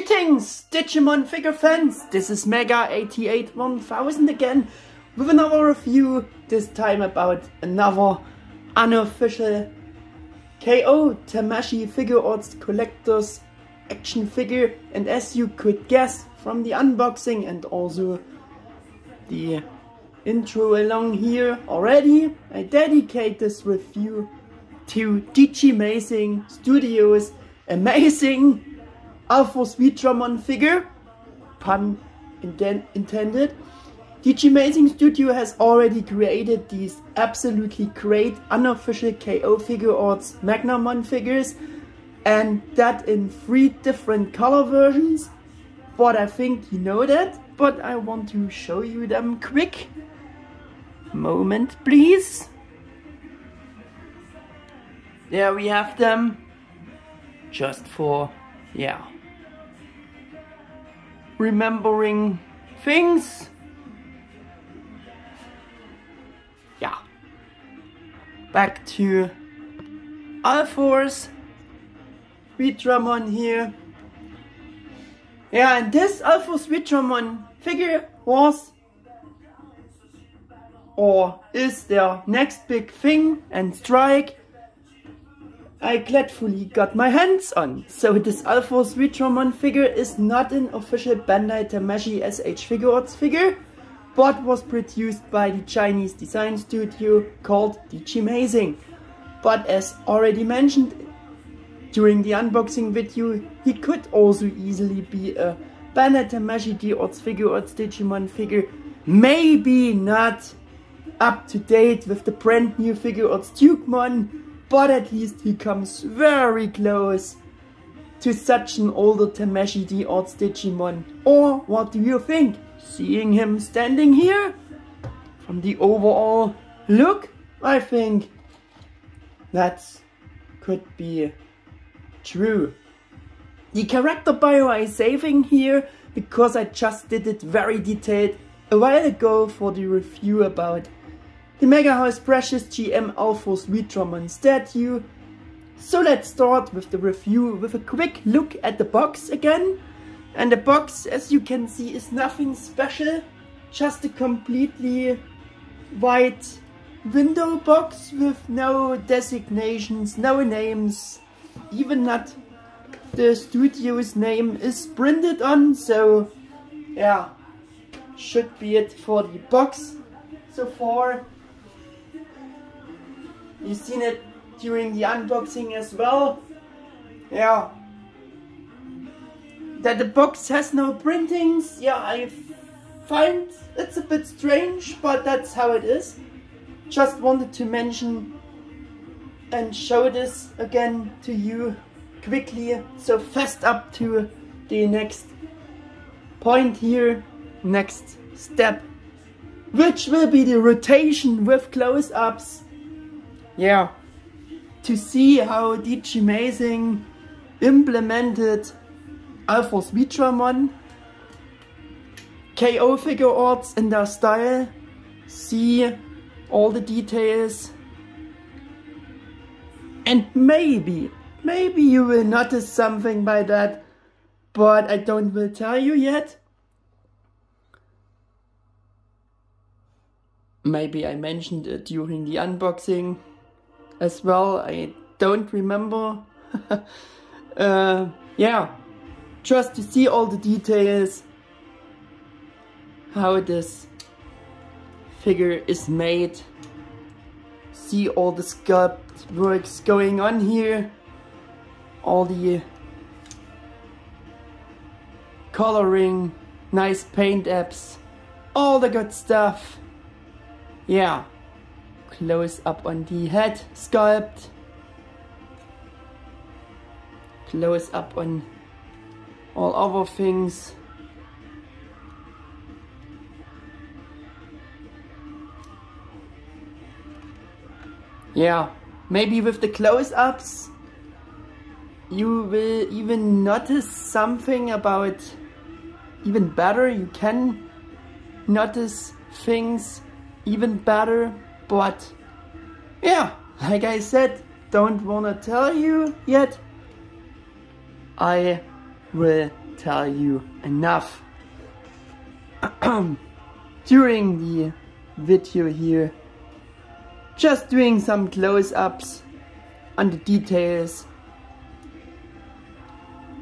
Greetings, Digimon figure fans! This is Mega881000 again with another review, this time about another unofficial KO Tamashii Figuarts Collector's action figure. And as you could guess from the unboxing and also the intro along here already, I dedicate this review to Digimazing Studios' amazing AlphaSweetramon figure, pun intended. Digimazing Studio has already created these absolutely great unofficial KO Figuarts Magnamon figures, and that in 3 different color versions. But I think you know that, but I want to show you them quick. Moment please. There we have them, just for, yeah, remembering things. Yeah. Back to AlphaSweetramon here. Yeah, and this AlphaSweetramon figure was or is their next big thing and strike I gladfully got my hands on. So this AlphaSweetramon figure is not an official Bandai Tamashii SH Figuarts figure, but was produced by the Chinese design studio called Digimazing. But as already mentioned during the unboxing video, he could also easily be a Bandai Tamashii D-Orts Figuarts Digimon figure, maybe not up to date with the brand new Figuarts Dukemon, but at least he comes very close to such an older Tamashii D-Orts Digimon. Or what do you think? Seeing him standing here, from the overall look, I think that could be true. The character bio I'm saving here because I just did it very detailed a while ago for the review about the Mega House Precious GM AlphaSweetramon statue. So let's start with the review with a quick look at the box again. And the box, as you can see, is nothing special, just a completely white window box with no designations, no names, even not the studio's name is printed on. So yeah, should be it for the box so far. You've seen it during the unboxing as well. Yeah. That the box has no printings, yeah, I find it's a bit strange, but that's how it is. Just wanted to mention and show this again to you quickly. So fast up to the next point here, next step, which will be the rotation with close-ups. Yeah, to see how Digimazing implemented AlphaSweetramon KO Figuarts in their style. See all the details, and maybe you will notice something by that, but I don't will tell you yet. Maybe I mentioned it during the unboxing as well, I don't remember. Yeah, just to see all the details, how this figure is made, see all the sculpt works going on here, all the coloring, nice paint apps, all the good stuff. Yeah, close up on the head sculpt, close up on all other things. Yeah, maybe with the close-ups you will even notice something about even better. You can notice things even better, but yeah, like I said, don't wanna tell you yet. I will tell you enough. During the video here, just doing some close-ups on the details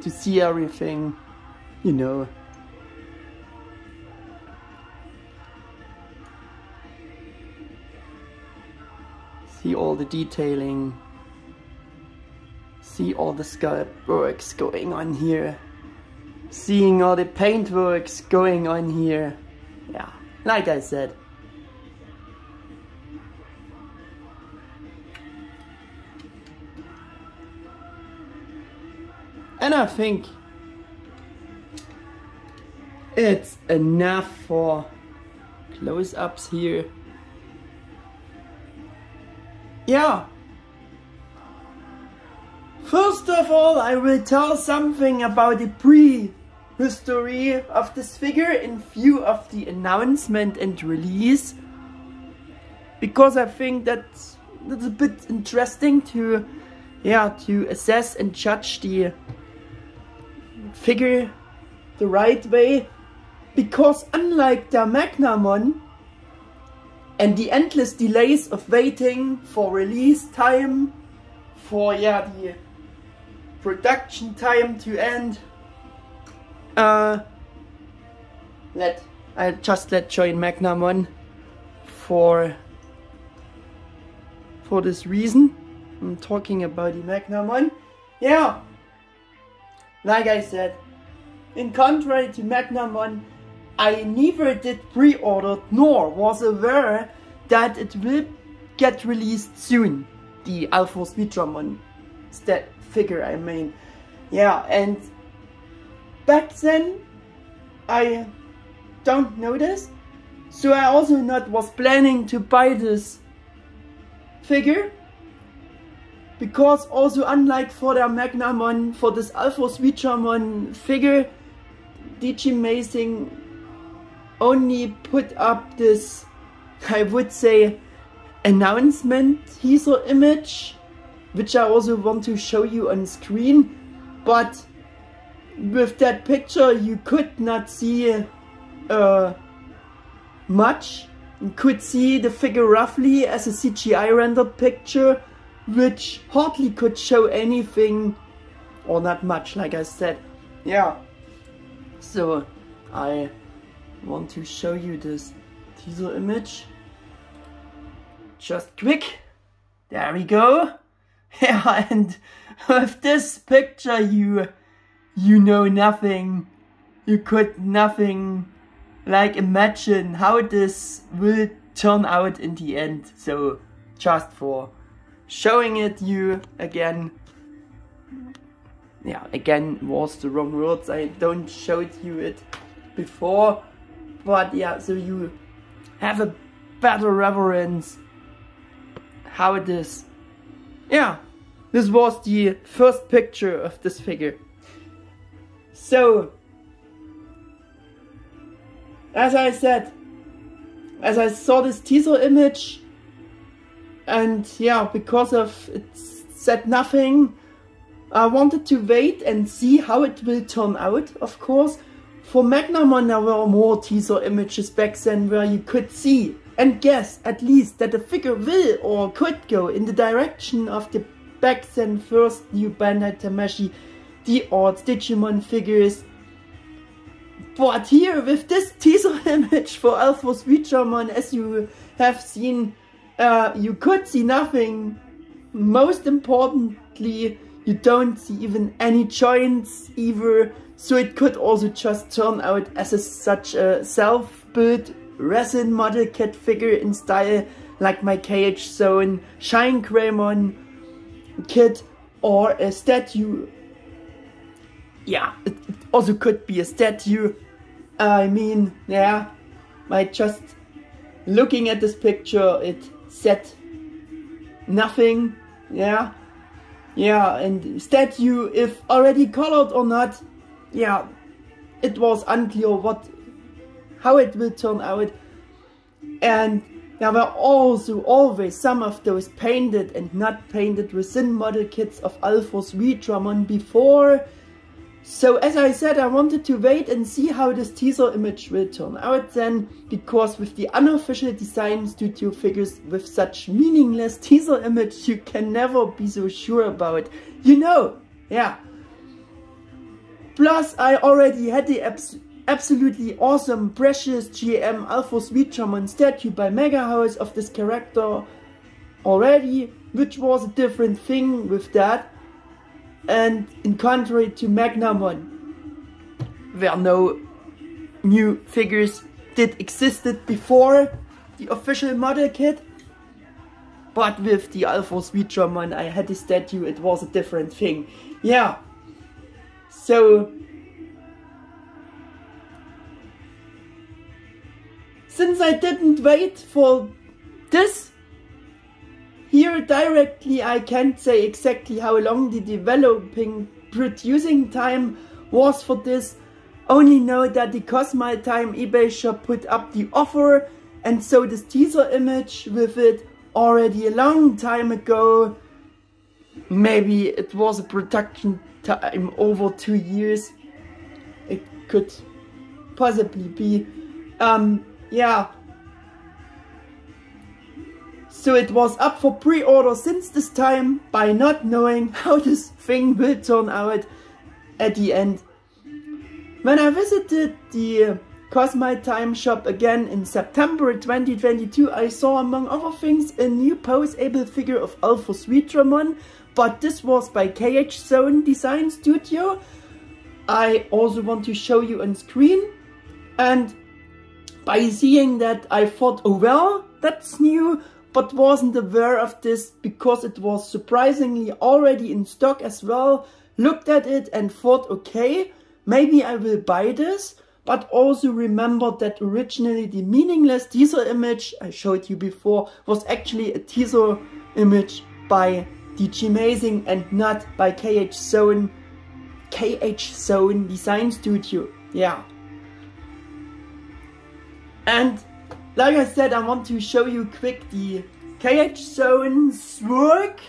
to see everything, you know. See all the detailing, see all the sculpt works going on here, seeing all the paint works going on here. Yeah, like I said. And I think it's enough for close-ups here. Yeah. First of all, I will tell something about the prehistory of this figure in view of the announcement and release, because I think that's a bit interesting to assess and judge the figure the right way, because unlike the Magnamon and the endless delays of waiting for release time, for the production time to end, I'll just let join Magnamon for this reason. I'm talking about the Magnamon. Yeah, like I said, in contrary to Magnamon, I neither did pre-order nor was aware that it will get released soon. The Alphorus Vitramon figure, I mean. Yeah, and back then I don't know this, so I also not was planning to buy this figure, because also unlike for the Magnamon, for this Alphorus Vitramon figure, Digimazing only put up this, I would say, announcement teaser image, which I also want to show you on screen, but with that picture you could not see much. You could see the figure roughly as a CGI rendered picture, which hardly could show anything, or not much, like I said. Yeah, so I want to show you this teaser image. Just quick. There we go. Yeah, and with this picture you know nothing. You could nothing like imagine how this will turn out in the end. So just for showing it you again. Yeah, again was the wrong words. I don't showed you it before. But yeah, so you have a better reference how it is. Yeah, this was the first picture of this figure. So, as I said, as I saw this teaser image, and yeah, because of it said nothing, I wanted to wait and see how it will turn out, of course. For Magnamon there were more teaser images back then where you could see and guess at least that the figure will or could go in the direction of the back then first new Bandai Tamashii, the old Digimon figures. But here with this teaser image for Alphorus Vitramon, as you have seen, you could see nothing. Most importantly, you don't see even any joints either, so it could also just turn out as such a self-built resin model kit figure in style like my KH Zone Shine Greymon kit, or a statue. Yeah, it also could be a statue. I mean, yeah, by just looking at this picture it said nothing. Yeah, and statue, if already colored or not, yeah, it was unclear how it will turn out. And there were also always some of those painted and not painted resin model kits of Alphorus Vitramon before. So as I said, I wanted to wait and see how this teaser image will turn out then, because with the unofficial design studio figures with such meaningless teaser image you can never be so sure about, you know, yeah. Plus I already had the absolutely awesome precious GM Alphonse Wichermann statue by Mega House of this character already, which was a different thing with that. And in contrary to Magnamon, where no new figures did existed before the official model kit, but with the Alphonse Wichermann I had the statue, it was a different thing. Yeah, so since I didn't wait for this here directly, I can't say exactly how long the developing producing time was for this. Only know that the Cosmile Time eBay shop put up the offer, and so this teaser image with it already a long time ago. Maybe it was a production time over 2 years. It could possibly be. Yeah. So it was up for pre-order since this time, by not knowing how this thing will turn out at the end. When I visited the Cosmile Time shop again in September 2022, I saw among other things a new poseable figure of Alphonse Wichermann, but this was by KH Zone Design Studio. I also want to show you on screen, and by seeing that I thought, oh well, that's new, but wasn't aware of this because it was surprisingly already in stock as well. Looked at it and thought, okay, maybe I will buy this, but also remembered that originally the meaningless teaser image I showed you before was actually a teaser image by DGamazing and not by KH Zone Design Studio. Yeah. And like I said, I want to show you quick the KH Zone's work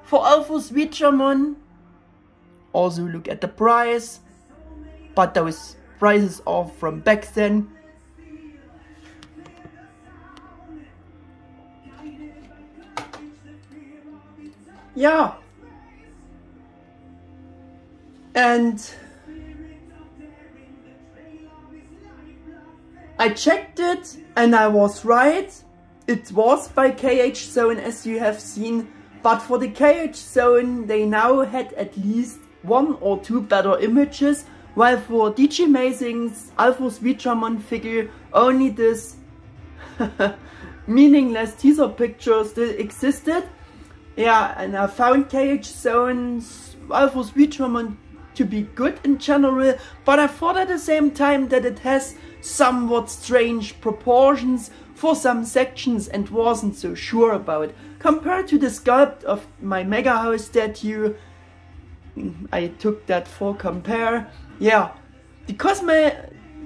for Alphonse Wichermann. Also look at the price, but those prices are from back then. Yeah. And I checked it and I was right. It was by KH Zone, as you have seen, but for the KH Zone they now had at least 1 or 2 better images, while for DGamazing's Alphonse Wichermann figure only this meaningless teaser picture still existed. Yeah, and I found KH Zone's Alphonse Wichermann to be good in general, but I thought at the same time that it has somewhat strange proportions for some sections and wasn't so sure about. Compared to the sculpt of my Mega House statue, I took that for compare. Yeah, the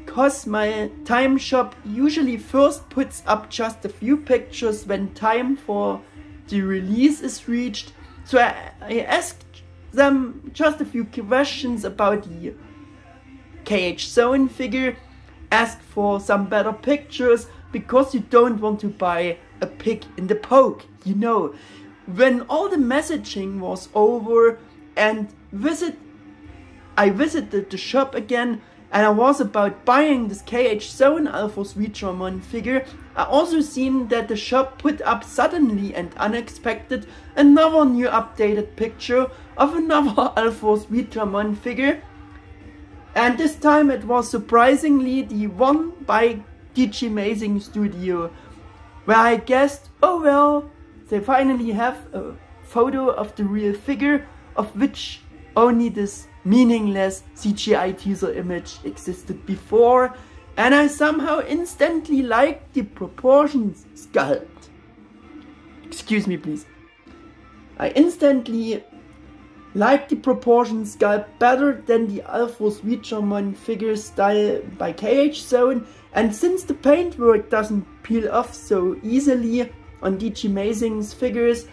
Cosmile Time shop usually first puts up just a few pictures when time for the release is reached, so I asked them just a few questions about the KH Zone figure, asked for some better pictures, because you don't want to buy a pig in the poke, you know. When all the messaging was over and I visited the shop again and I was about buying this KH Zone Alphonse Wichermann figure, I also seen that the shop put up suddenly and unexpected another new updated picture of another Alphonse Wichermann figure, and this time it was surprisingly the one by DGamazing Studio, where I guessed, oh well, they finally have a photo of the real figure, of which only this meaningless CGI teaser image existed before, and I somehow instantly liked the proportions sculpt. Excuse me please. I instantly liked the proportions sculpt better than the Alphonse Wichermann figure style by KH Zone, and since the paintwork doesn't peel off so easily on DGamazing's figures,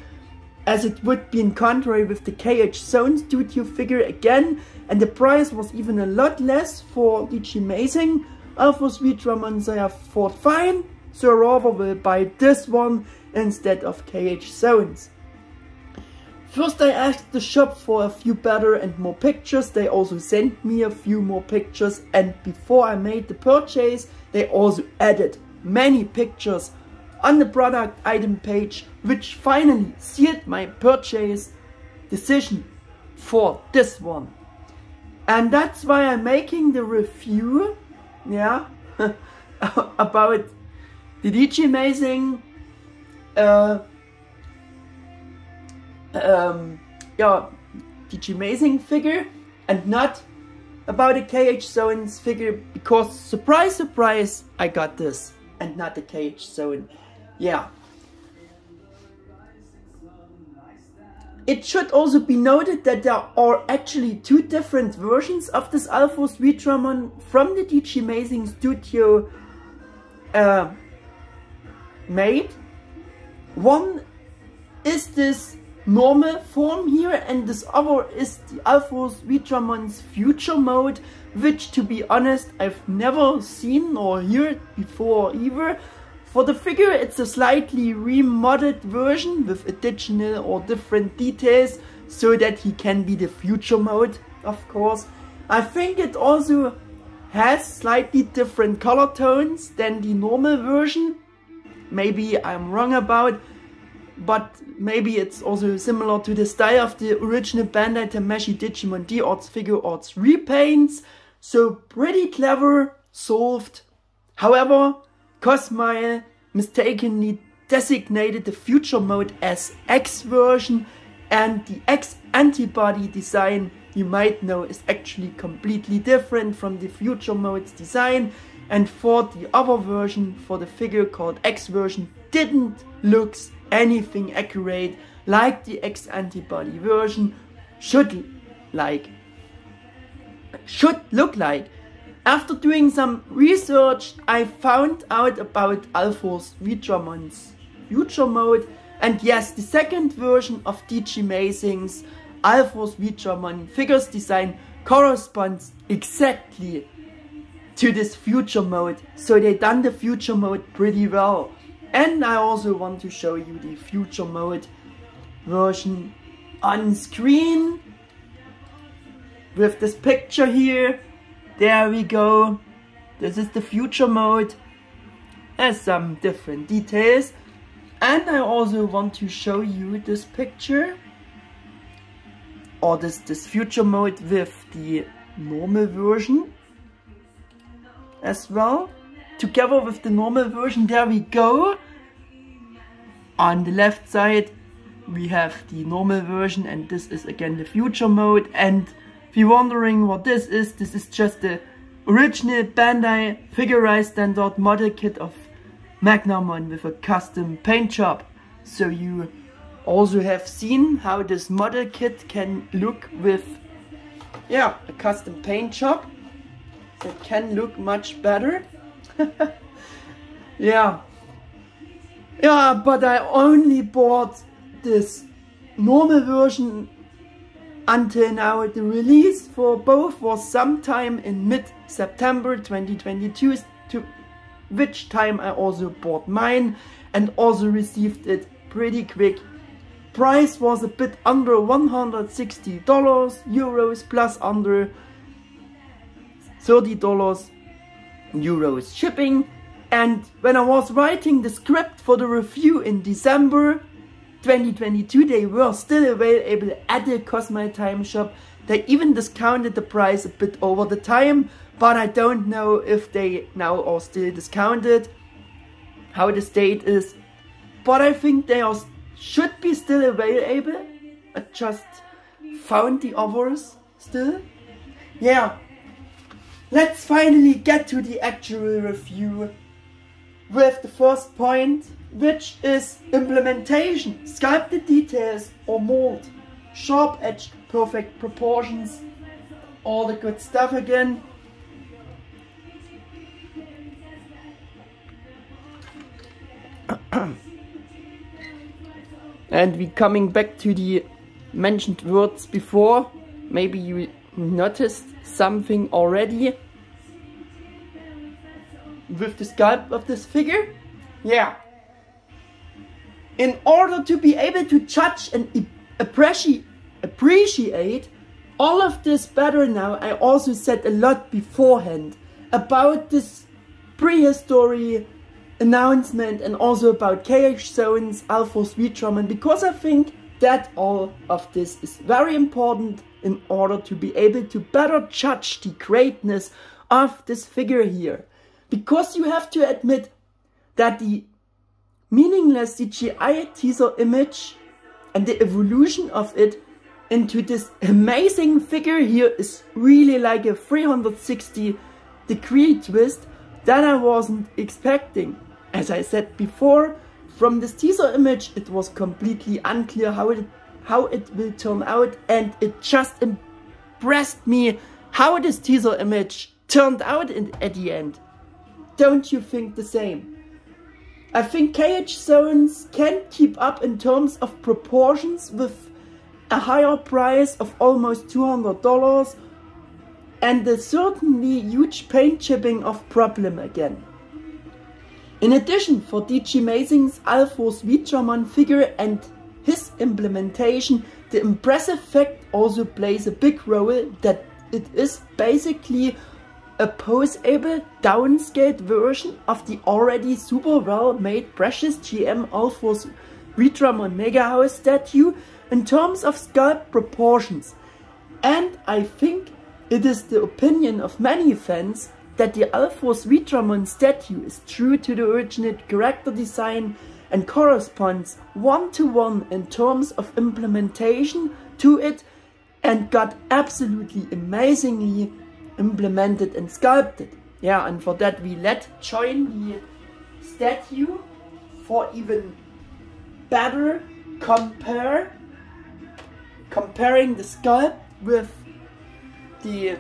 as it would be in contrary with the KH Zone Studio figure again, and the price was even a lot less for DG Amazing. Alphos Ultraman, so I thought fine, so I rather will buy this one instead of KH Zones. First I asked the shop for a few better and more pictures. They also sent me a few more pictures, and before I made the purchase they also added many pictures on the product item page, which finally sealed my purchase decision for this one. And that's why I'm making the review, yeah, about the DG Amazing DG Amazing figure, and not about a KH Zones figure, because surprise surprise, I got this and not the KH Zone. Yeah. It should also be noted that there are actually two different versions of this Alphos Ultraman from the DG Amazing Studio made. One is this normal form here, and this other is the Alphos Ultraman's future mode, which, to be honest, I've never seen or heard before either. For the figure, it's a slightly remodded version with additional or different details so that he can be the future mode, of course. I think it also has slightly different color tones than the normal version. Maybe I'm wrong about, but maybe it's also similar to the style of the original Bandai Tamashii Digimon D-Arts Figuarts repaints. So pretty clever, solved. However, Cosmile mistakenly designated the future mode as X version, and the X antibody design, you might know, is actually completely different from the future mode's design. And for the other version, for the figure called X version, didn't look anything accurate like the X antibody version should look like. After doing some research, I found out about Alphos Ultraman's future mode, and yes, the second version of DG Amazing's Alphos Ultraman figures design corresponds exactly to this future mode, so they done the future mode pretty well. And I also want to show you the future mode version on screen with this picture here. There we go. This is the future mode. Has some different details. And I also want to show you this picture, or this future mode with the normal version as well. Together with the normal version, there we go. On the left side we have the normal version, and this is again the future mode. And if you're wondering what this is just the original Bandai Figure Standard model kit of Magnamon with a custom paint job. So you also have seen how this model kit can look with, yeah, a custom paint job. It can look much better. Yeah, but I only bought this normal version until now. The release for both was sometime in mid-September 2022, to which time I also bought mine and also received it pretty quick. Price was a bit under $160 euros, plus under $30 euros shipping. And when I was writing the script for the review in December 2022, they were still available at the Cosmile Time Shop. They even discounted the price a bit over the time, but I don't know if they now are still discounted, how the state is. But I think they should be still available. I just found the others still. Yeah, let's finally get to the actual review with the first point, which is implementation. Sculpted details or mold, sharp edged, perfect proportions, all the good stuff again. And we coming back to the mentioned words before. Maybe you noticed something already with the sculpt of this figure. Yeah. In order to be able to judge and appreciate all of this better now, I also said a lot beforehand about this prehistory announcement and also about KH Zone's Alphor's Retron, because I think that all of this is very important in order to be able to better judge the greatness of this figure here. Because you have to admit that the meaningless CGI teaser image and the evolution of it into this amazing figure here is really like a 360-degree twist that I wasn't expecting. As I said before, from this teaser image it was completely unclear how it will turn out, and it just impressed me how this teaser image turned out at the end. Don't you think the same? I think KH Zones can keep up in terms of proportions with a higher price of almost $200 and a certainly huge paint chipping of problem again. In addition, for DigiMazing's Alphor's Retron figure and his implementation, the impressive fact also plays a big role that it is basically a poseable downscaled version of the already super well made Precious GM Alphor's Retron Mega House statue in terms of sculpt proportions. And I think it is the opinion of many fans that the Alphor's Retron statue is true to the original character design and corresponds one-to-one in terms of implementation to it, and got absolutely amazingly implemented and sculpted. Yeah, and for that we join the statue for even better comparing the sculpt with the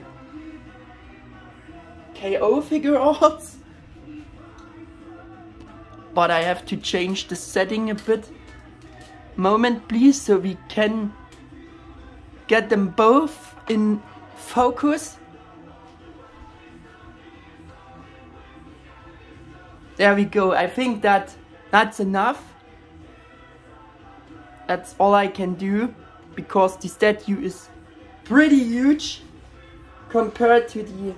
KO figure arts. But I have to change the setting a bit. Moment please, so we can get them both in focus. There we go. I think that's enough. That's all I can do, because the statue is pretty huge compared to the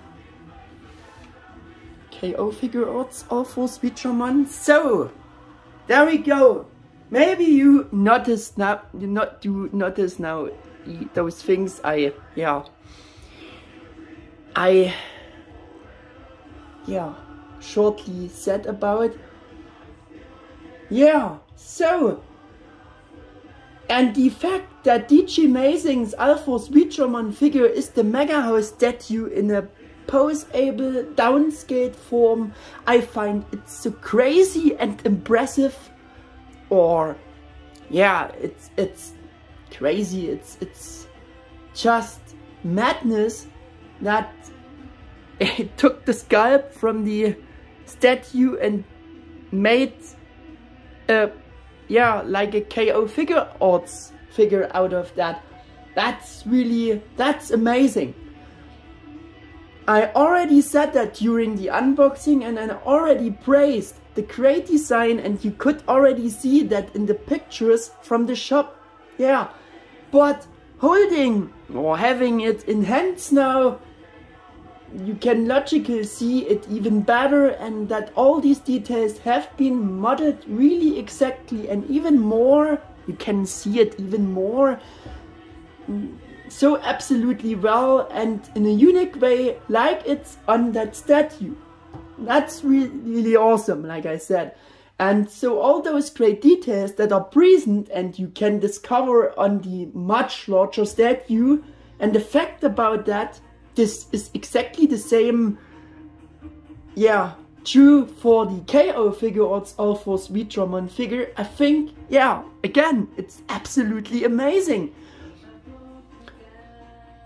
KO figure arts Alphor's Retron. So there we go. Maybe you notice now. Those things I shortly said about. Yeah, so, and the fact that DigiMazing's Alphor's Retron figure is the Mega House statue in a poseable downscaled form, I find it so crazy and impressive. Or yeah, it's crazy, it's just madness that it took the sculpt from the statue and made like a KO figure arts figure out of that. That's amazing. I already said that during the unboxing, and I already praised the great design, and you could already see that in the pictures from the shop. Yeah, but holding or having it in hands now, you can logically see it even better, and that all these details have been modeled really exactly, and even more, you can see it even more so absolutely well and in a unique way, like it's on that statue. That's really awesome, like I said. And so all those great details that are present and you can discover on the much larger statue, and the fact about that, this is exactly the same, yeah, true for the KO figure arts Alphor's Retron figure. I think, yeah, again, it's absolutely amazing.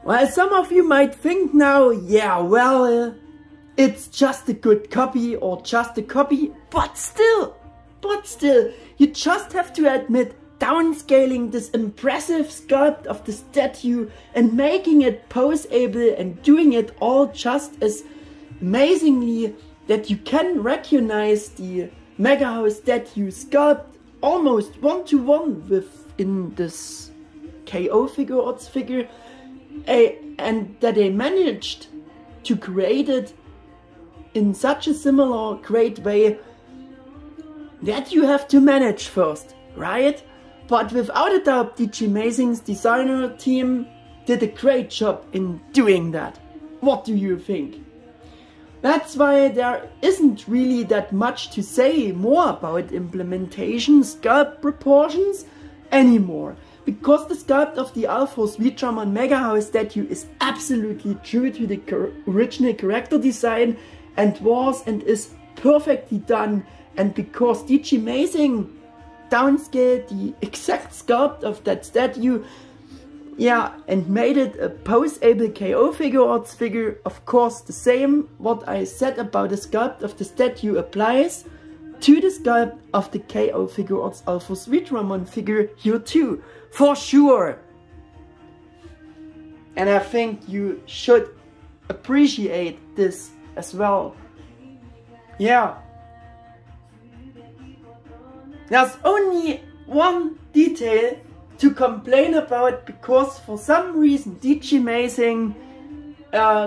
Well, some of you might think now, yeah, well, it's just a good copy or just a copy, but still, you just have to admit downscaling this impressive sculpt of the statue and making it poseable and doing it all just as amazingly that you can recognize the Mega House statue sculpt almost one-to-one within this KO Figuarts figure, and that they managed to create it in such a similar great way that you have to manage first, right? But without a doubt, DigiAmazing's designer team did a great job in doing that. What do you think? That's why there isn't really that much to say more about implementation, sculpt proportions anymore. Because the sculpt of the Alphorss Ultraman Mega House statue is absolutely true to the original character design and was and is perfectly done, and because DigiAmazing downscaled the exact sculpt of that statue, yeah, and made it a poseable KO Figuarts figure, of course the same what I said about the sculpt of the statue applies to the sculpt of the KO Figuarts Alphorss Ultraman figure here too, for sure. And I think you should appreciate this as well. Yeah. There's only one detail to complain about, because for some reason DigiAmazing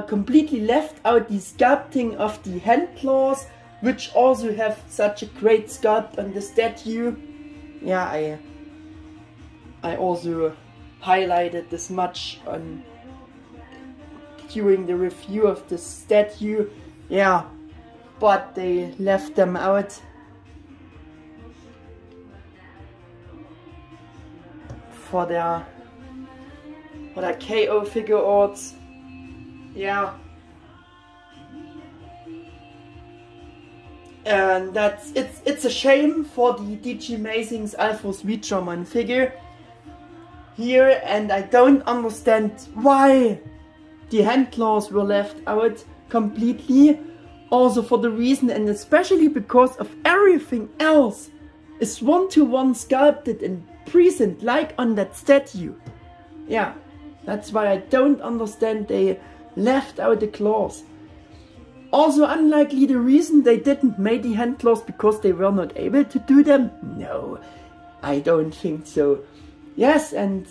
completely left out the sculpting of the hand claws, which also have such a great sculpt on the statue. Yeah, I also highlighted this much during the review of the statue. Yeah, but they left them out. For their KO Figuarts. Yeah. And it's a shame for the DigiAmazing's Alphorss Ultraman figure here, and I don't understand why the hand claws were left out completely. Also for the reason, and especially because of everything else is one-to-one sculpted and present like on that statue. Yeah, that's why I don't understand they left out the claws. Also unlikely the reason they didn't make the hand claws because they were not able to do them? No, I don't think so. Yes, and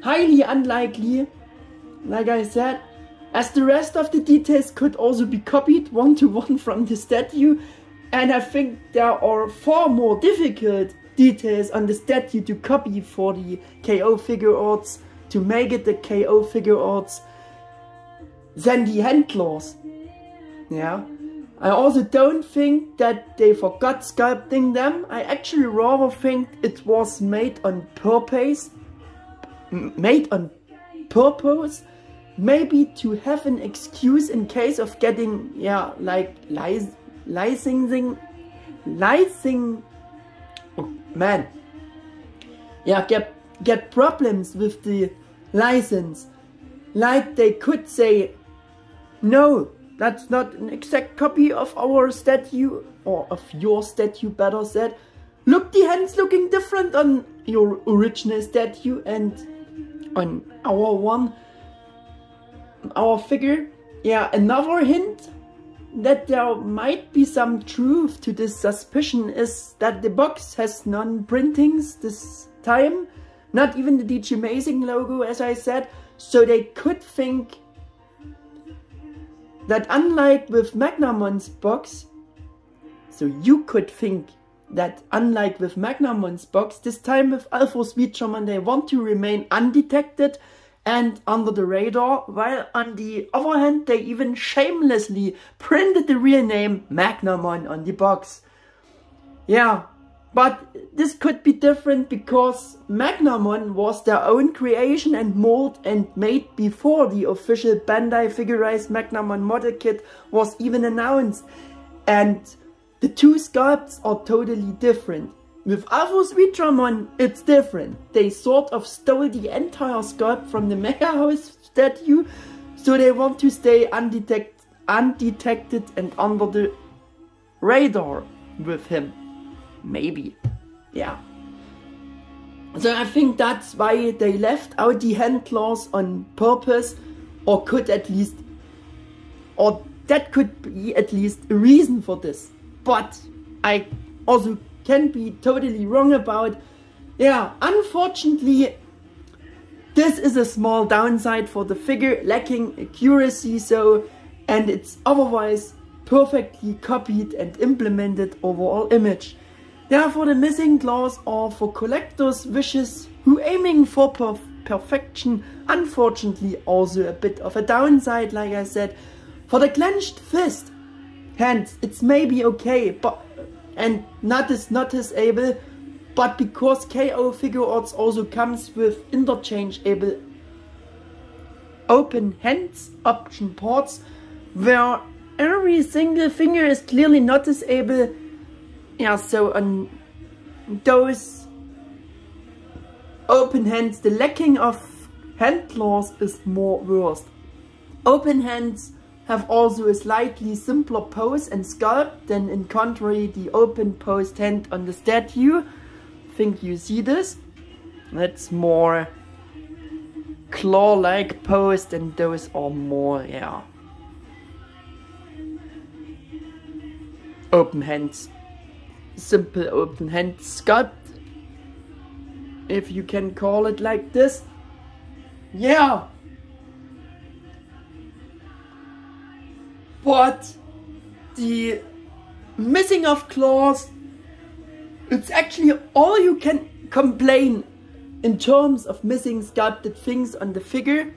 highly unlikely, like I said, as the rest of the details could also be copied one-to-one from the statue, and I think there are far more difficult details on the statue to copy for the KO Figuarts to make it the KO Figuarts than the hand claws. Yeah, I also don't think that they forgot sculpting them. I actually rather think it was made on purpose, maybe to have an excuse in case of getting, yeah, like licensing. Oh man, yeah, get problems with the license. Like they could say, no, that's not an exact copy of our statue, or of your statue better said. Look, the hands looking different on your original statue and on our figure. Yeah, another hint that there might be some truth to this suspicion is that the box has non-printings this time, not even the DigiAmazing logo, as I said, so they could think that unlike with Magnamon's box, so you could think that unlike with Magnamon's box, this time with Alphorss Ultraman they want to remain undetected and under the radar, while on the other hand they even shamelessly printed the real name Magnamon on the box. Yeah, but this could be different because Magnamon was their own creation and mold and made before the official Bandai Figurized Magnamon model kit was even announced, and the two sculpts are totally different. With Alphorss Ultraman, it's different. They sort of stole the entire sculpt from the Mega House statue, so they want to stay undetected and under the radar with him. Maybe. Yeah. So I think that's why they left out the hand claws on purpose, or that could be at least a reason for this. But I also can be totally wrong about. Yeah, unfortunately, this is a small downside for the figure, lacking accuracy, and it's otherwise perfectly copied and implemented overall image. Therefore, the missing claws are for collectors' wishes who aiming for perfection. Unfortunately, also a bit of a downside, like I said. For the clenched fist hands, it's maybe okay, and not disable, but because KO Figuarts also comes with interchangeable open hands option ports, where every single finger is clearly not disable. Yeah, so on those open hands, the lacking of hand claws is more worse. Open hands have also a slightly simpler pose and sculpt than in contrary the open posed hand on the statue. I think you see this. That's more claw-like posed, and those are more, yeah, open hands. Simple open hand sculpt, if you can call it like this. Yeah, but the missing of claws, it's actually all you can complain in terms of missing sculpted things on the figure.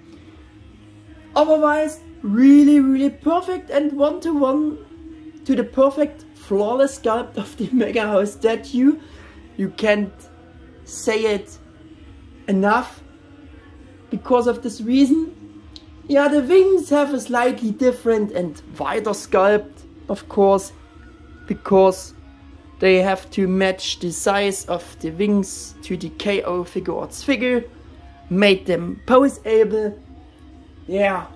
Otherwise, really perfect and one-to-one to the perfect flawless sculpt of the Mega House statue. You can't say it enough. Because of this reason, yeah, the wings have a slightly different and wider sculpt, of course, because they have to match the size of the wings to the KO Figuarts figure, made them poseable. Yeah,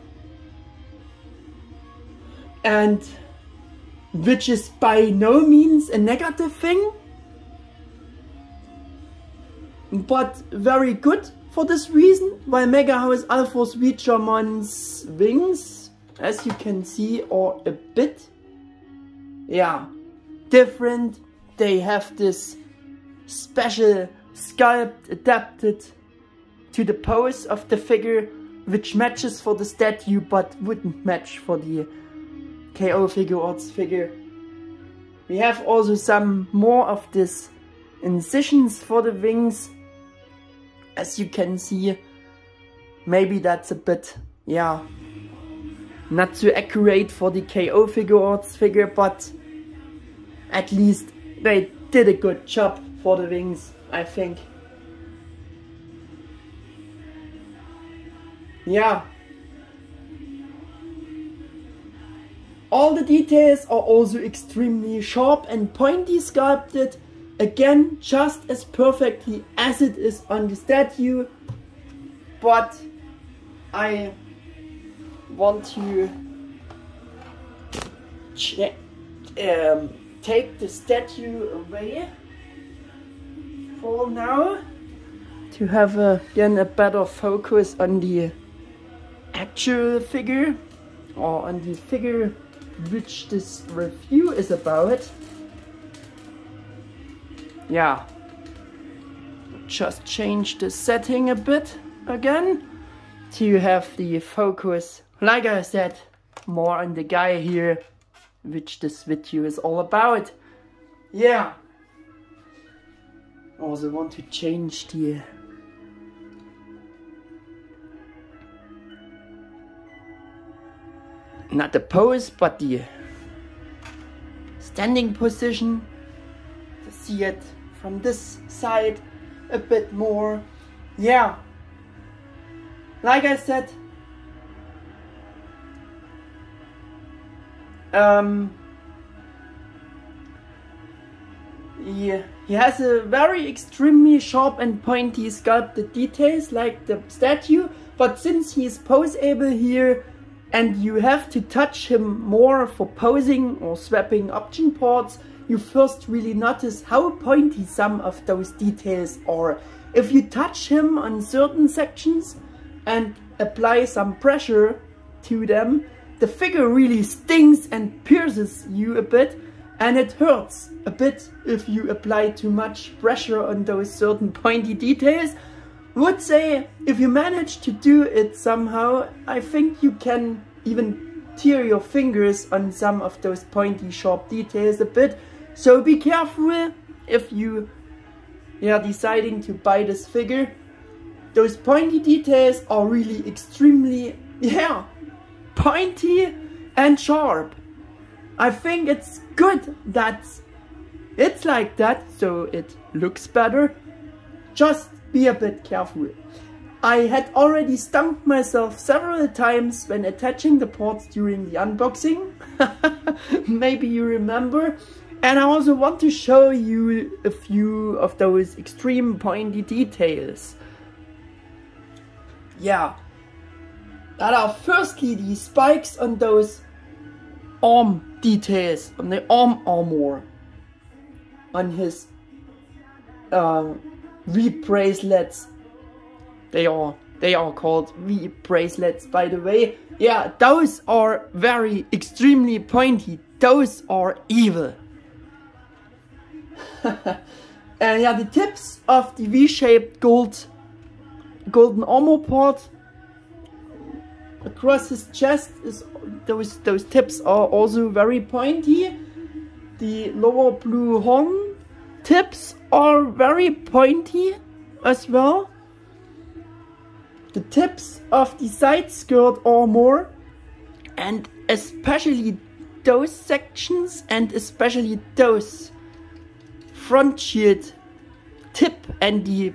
and which is by no means a negative thing, but very good for this reason. While Mega House Alphor's Reachermon's wings, as you can see, are a bit, yeah, different. They have this special sculpt adapted to the pose of the figure, which matches for the statue but wouldn't match for the KO Figuarts figure. We have also some more of this incisions for the wings, as you can see. Maybe that's a bit, yeah, not so accurate for the KO Figuarts figure, but at least they did a good job for the wings, I think. Yeah. All the details are also extremely sharp and pointy sculpted. Again, just as perfectly as it is on the statue. But I want to take the statue away for now, to have again a better focus on the actual figure, or on the figure which this review is about. Yeah, just change the setting a bit again to have the focus, like I said, more on the guy here, which this video is all about. Yeah, also want to change the not the pose, but the standing position, to see it from this side a bit more. Yeah, like I said, he has a very extremely sharp and pointy sculpted details like the statue, but since he is poseable here and you have to touch him more for posing or swapping option ports, you first really notice how pointy some of those details are. if you touch him on certain sections and apply some pressure to them, the figure really stings and pierces you a bit, and it hurts a bit if you apply too much pressure on those certain pointy details. Would say if you manage to do it somehow, I think you can even tear your fingers on some of those pointy sharp details a bit. So be careful if you are deciding to buy this figure. Those pointy details are really extremely pointy and sharp. I think it's good that it's like that, so it looks better. Just be a bit careful. I had already stumped myself several times when attaching the parts during the unboxing. Maybe you remember. And I also want to show you a few of those extreme pointy details. Yeah. That are firstly the spikes on those arm details, on the arm armor, on his V-bracelets. They are called V-bracelets, by the way. Yeah, those are very extremely pointy. Those are evil. And yeah, the tips of the V-shaped golden armor part across his chest is those tips are also very pointy. The lower blue horn tips are very pointy as well. The tips of the side skirt armor, and especially those sections, and especially those front shield tip and the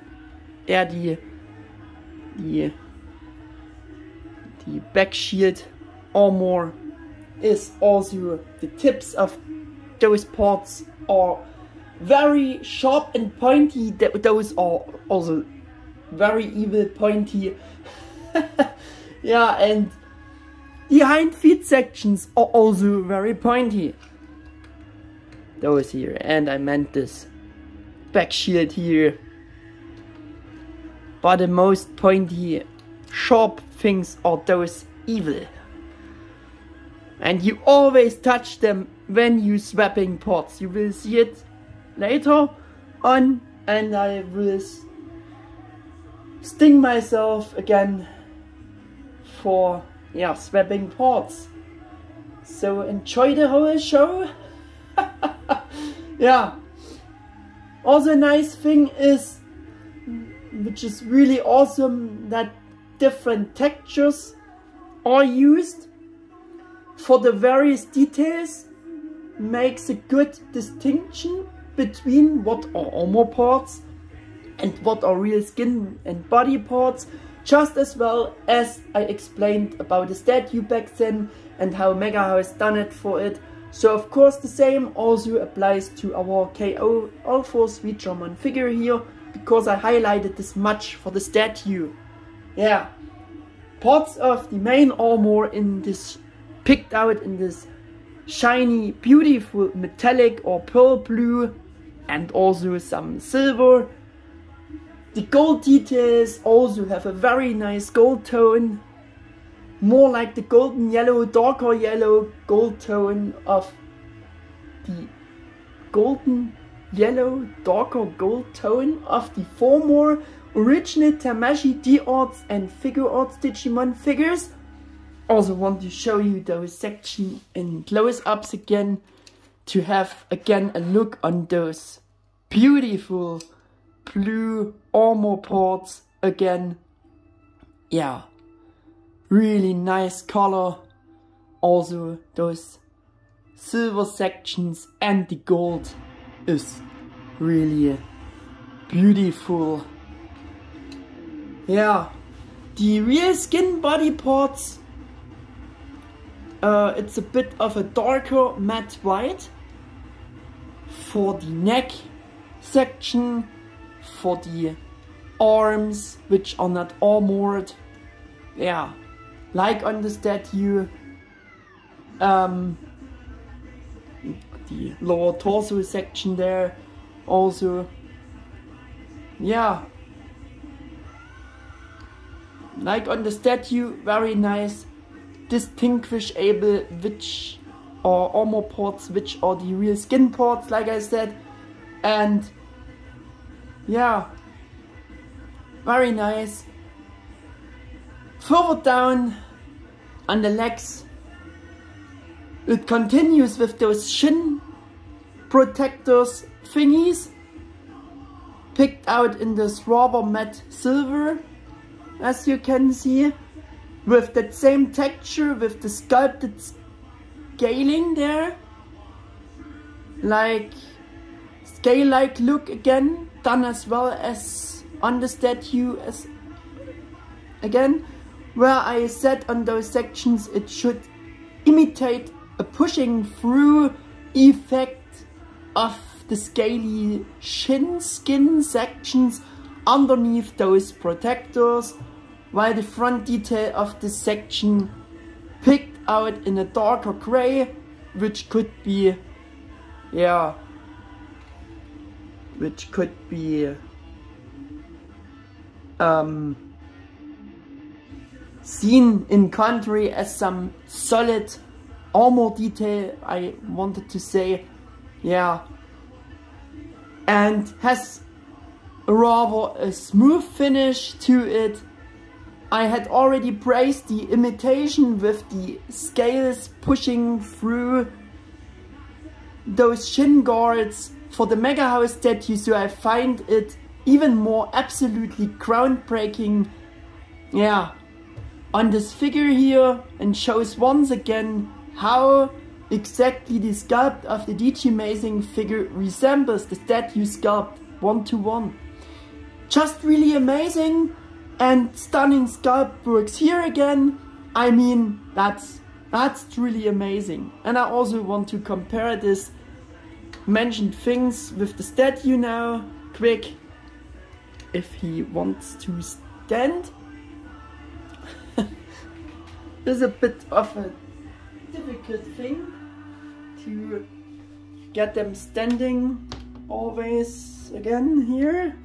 back shield armor is also, the tips of those parts are very sharp and pointy. Those are also very evil pointy. Yeah, and the hind feet sections are also very pointy. Those here, and I meant this back shield here. But the most pointy, sharp things are those evil. And you always touch them when you swapping parts. You will see it later on, and I will sting myself again for swapping parts. So enjoy the whole show. Yeah. Also a nice thing is, which is really awesome, that different textures are used for the various details. Makes a good distinction between what are armor parts and what are real skin and body parts, just as well as I explained about the statue back then and how Mega has done it for it. So of course the same also applies to our KO Allforce Reachermon figure here, because I highlighted this much for the statue. Yeah, parts of the main armor in this, picked out in this shiny, beautiful metallic or pearl blue, and also some silver. The gold details also have a very nice gold tone, more like the golden yellow, darker yellow gold tone of the golden yellow, darker gold tone of the former original Tamashii D-Arts and Figure Arts Digimon figures. Also want to show you those sections in close-ups again, to have again a look on those beautiful blue armor parts again. Yeah, really nice color. Also those silver sections and the gold is really beautiful. Yeah, the real skin body parts, it's a bit of a darker matte white for the neck section, for the arms which are not armored. Yeah, like on the statue, the lower torso section there also. Yeah, like on the statue, very nice, distinguishable which are armor parts, which are the real skin parts, like I said. And yeah, very nice. Further down on the legs, it continues with those shin protectors thingies, picked out in this rather matte silver, as you can see, with that same texture, with the sculpted scaling there, like scale-like look again, done as well as on the statue as again, where I said on those sections it should imitate a pushing through effect of the scaly skin sections underneath those protectors, while the front detail of this section picked out in a darker gray, which could be, yeah, which could be seen in contrary as some solid armor detail, I wanted to say, yeah, and has rather a smooth finish to it. I had already praised the imitation with the scales pushing through those shin guards for the Mega House statue, so I find it even more absolutely groundbreaking, yeah, on this figure here, and shows once again how exactly the sculpt of the Digimazing figure resembles the statue sculpt one-to-one. Just really amazing, and stunning sculpt works here again. I mean, that's truly amazing. And I also want to compare this mentioned things with the statue now, quick, if he wants to stand. It's a bit of a difficult thing to get them standing always again here.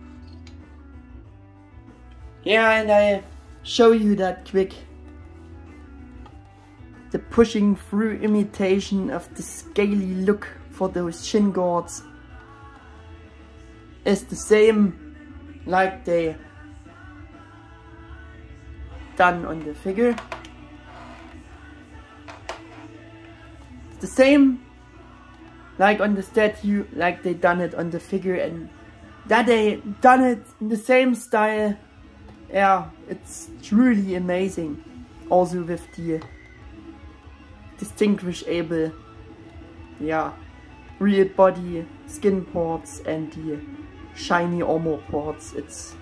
Yeah, and I show you that quick. The pushing through imitation of the scaly look for those shin guards is the same like they done on the figure. It's the same like on the statue, like they done it on the figure, and that they done it in the same style. Yeah, it's truly amazing. Also with the distinguishable, yeah, real body skin parts and the shiny armor parts. It's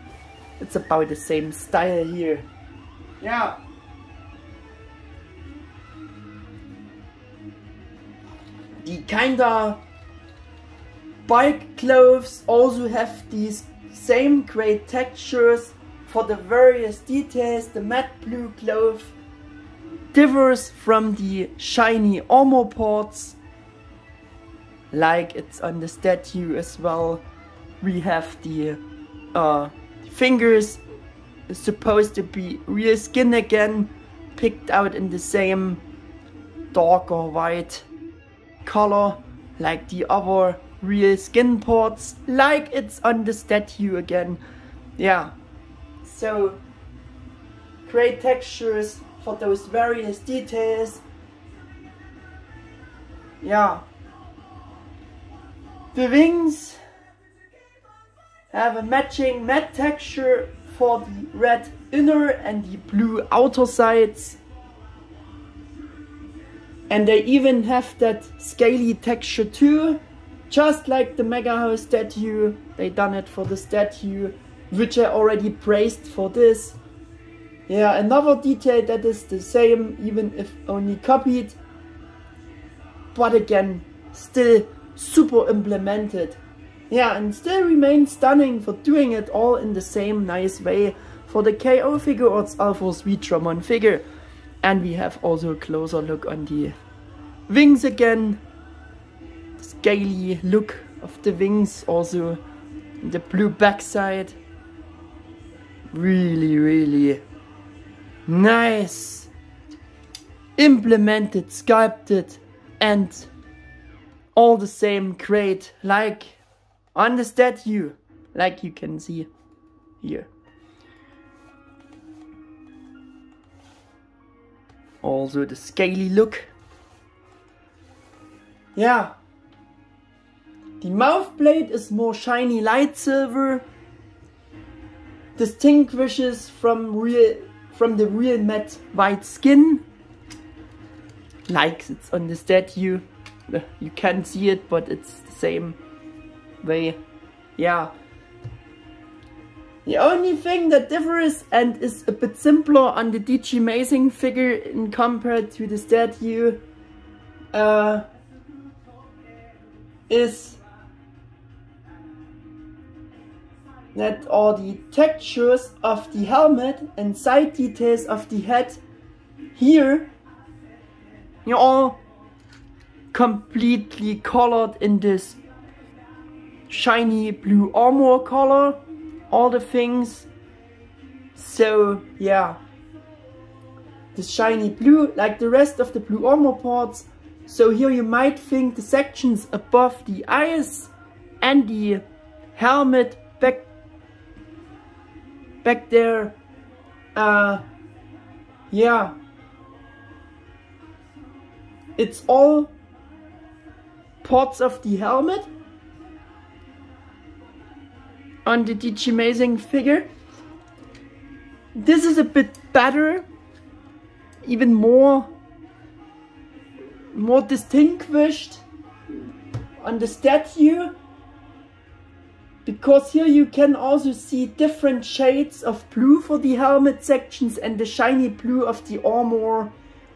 about the same style here. Yeah. The kinda bike clothes also have these same great textures for the various details. The matte blue cloth differs from the shiny armor parts, like it's on the statue as well. We have the fingers supposed to be real skin again, picked out in the same darker white color like the other real skin parts, like it's on the statue again. Yeah, so great textures for those various details. Yeah, the wings have a matching matte texture for the red inner and the blue outer sides. And they even have that scaly texture too, just like the Mega House statue. They done it for the statue, which I already praised for this. Yeah, another detail that is the same, even if only copied, but again, still super implemented. Yeah, and still remains stunning for doing it all in the same nice way for the KO Figuarts Alphorss Vitramon figure. And we have also a closer look on the wings again. The scaly look of the wings, also the blue backside. Really, really nice, implemented, sculpted, and all the same great, like on the statue, like you can see here. Also the scaly look. Yeah. The mouth plate is more shiny light silver. Distinguishes from the real matte white skin. Like it's on the statue. You can't see it, but it's the same way. Yeah. The only thing that differs and is a bit simpler on the DigiAmazing figure in compared to the statue is that are the textures of the helmet and side details of the head. Here you're all completely colored in this shiny blue armor color. All the things. So yeah, this shiny blue like the rest of the blue armor parts. So here you might think the sections above the eyes and the helmet back there, yeah, it's all parts of the helmet on the DigiAmazing figure. This is a bit better, even more distinguished on the statue, because here you can also see different shades of blue for the helmet sections and the shiny blue of the armor,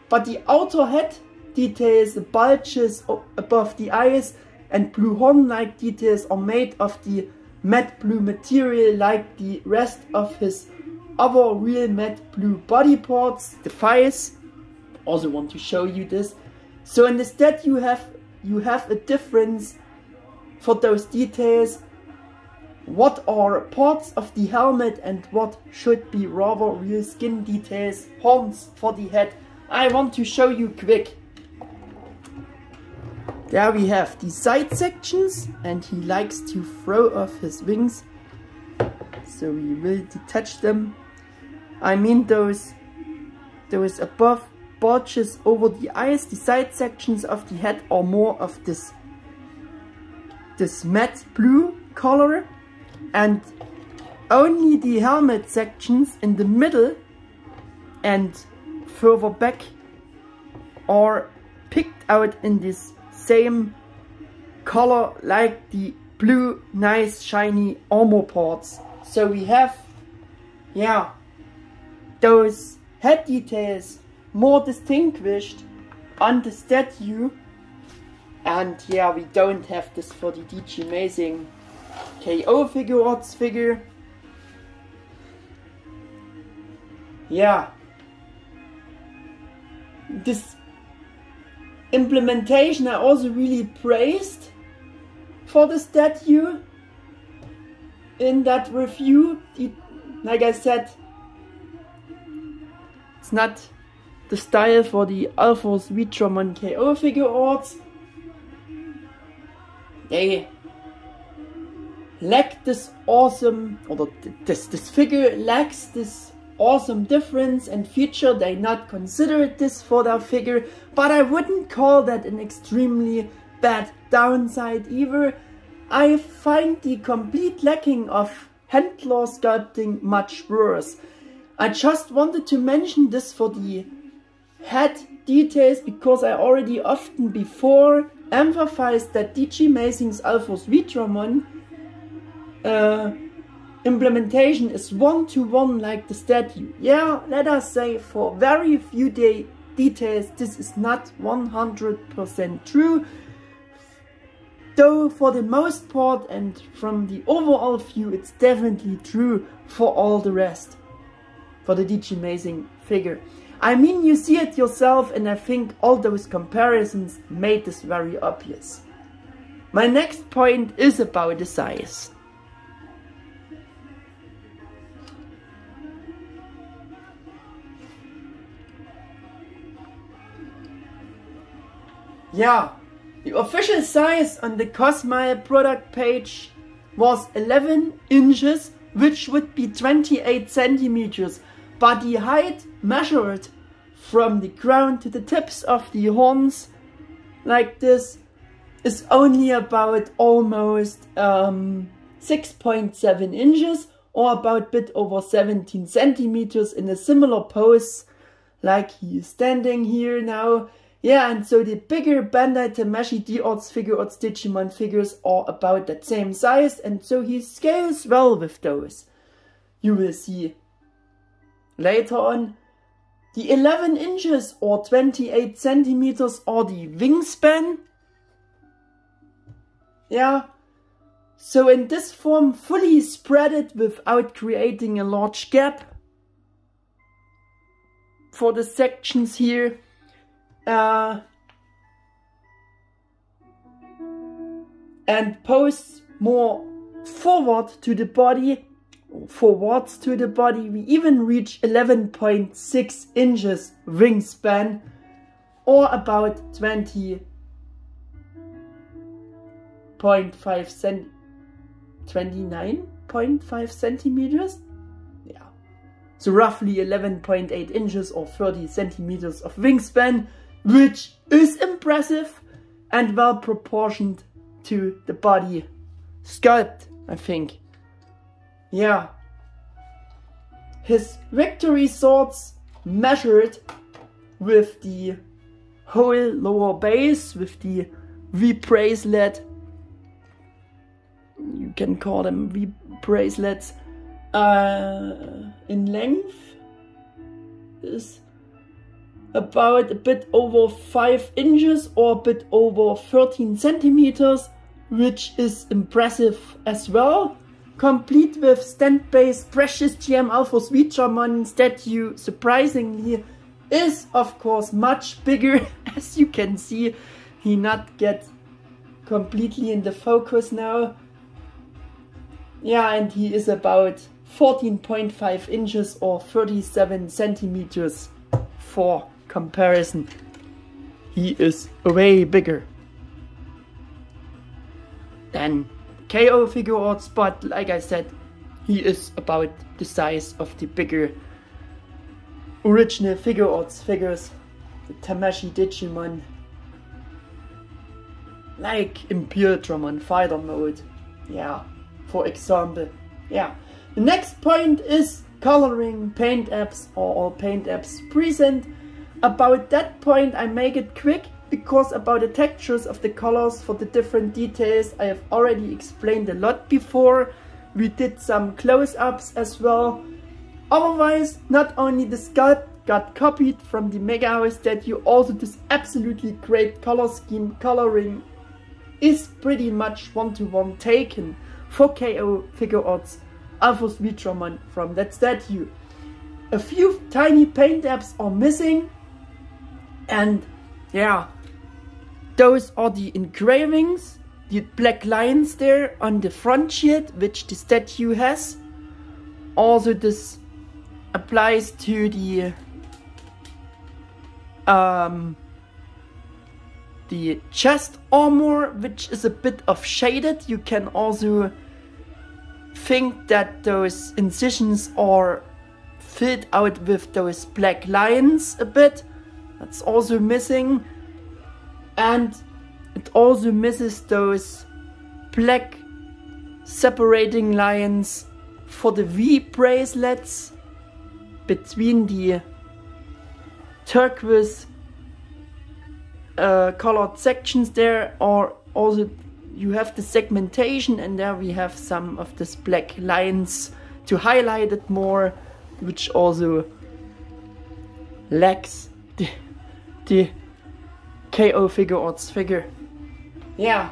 but the outer head details, the bulges above the eyes and blue horn-like details are made of the matte blue material like the rest of his other real matte blue body parts, the thighs. Also want to show you this. So in the statue you have a difference for those details. What are parts of the helmet and what should be rather real skin details, horns for the head. I want to show you quick. There we have the side sections, and he likes to throw off his wings, so we will detach them. I mean those above bulges over the eyes. The side sections of the head are more of this matte blue color, and only the helmet sections in the middle and further back are picked out in this same color like the blue nice shiny armor parts. So we have, yeah, those head details more distinguished on the statue, and yeah, we don't have this for the DigiAmazing KO Figuarts figure. Yeah, this implementation I also really praised for the statue in that review. Like I said, it's not the style for the Alphorss Vitramon KO Figuarts. They lack this awesome, or this figure lacks this awesome difference and feature. They not considered this for their figure, but I wouldn't call that an extremely bad downside either. I find the complete lacking of hand claw sculpting much worse. I just wanted to mention this for the head details because I already often before emphasized that DigiAmazing's Alphorss Vitramon implementation is one-to-one like the statue. Yeah, let us say for very few details this is not 100% true, though for the most part and from the overall view it's definitely true for all the rest, for the DigiAmazing figure. I mean, you see it yourself, and I think all those comparisons made this very obvious. My next point is about the size. Yeah, the official size on the Cosmile product page was 11 inches, which would be 28 centimeters, but the height measured from the ground to the tips of the horns like this is only about almost 6.7 inches, or about a bit over 17 centimeters in a similar pose like he is standing here now. Yeah, and so the bigger Bandai Tamashii D-Arts Figuarts Digimon figures are about that same size, and so he scales well with those. You will see later on. The 11 inches or 28 centimeters are the wingspan. Yeah, so in this form, fully spread it without creating a large gap for the sections here. And pose more forward to the body, forwards to the body. We even reach 11.6 inches wingspan, or about 29.5 centimeters. Yeah, so roughly 11.8 inches or 30 centimeters of wingspan, which is impressive and well proportioned to the body sculpt, I think. Yeah. His victory swords measured with the whole lower base, with the V-bracelet. You can call them V-bracelets. In length is about a bit over 5 inches or a bit over 13 centimeters, which is impressive as well. Complete with stand-based Precious GM Alphos Vitramon statue, surprisingly, is of course much bigger. As you can see, he not get completely in the focus now. Yeah, and he is about 14.5 inches or 37 centimeters for comparison. He is way bigger than KO Figuarts, but like I said, he is about the size of the bigger original Figuarts figures, the Tamashii Digimon, like Imperialdramon Fighter Mode. Yeah, for example. Yeah. The next point is coloring paint apps or all paint apps present. About that point I make it quick, because about the textures of the colors for the different details I have already explained a lot before. We did some close-ups as well. Otherwise, not only the sculpt got copied from the Mega House statue, also this absolutely great color scheme coloring is pretty much one-to-one taken for KO Figuarts Alphos Vitramon from that statue. A few tiny paint apps are missing, and yeah, those are the engravings, the black lines there on the front shield, which the statue has. Also this applies to the chest armor, which is a bit of shaded. You can also think that those incisions are filled out with those black lines a bit. That's also missing. And it also misses those black separating lines for the V-bracelets between the turquoise colored sections there, or also you have the segmentation, and there we have some of these black lines to highlight it more, which also lacks the KO Figuarts figure. Yeah.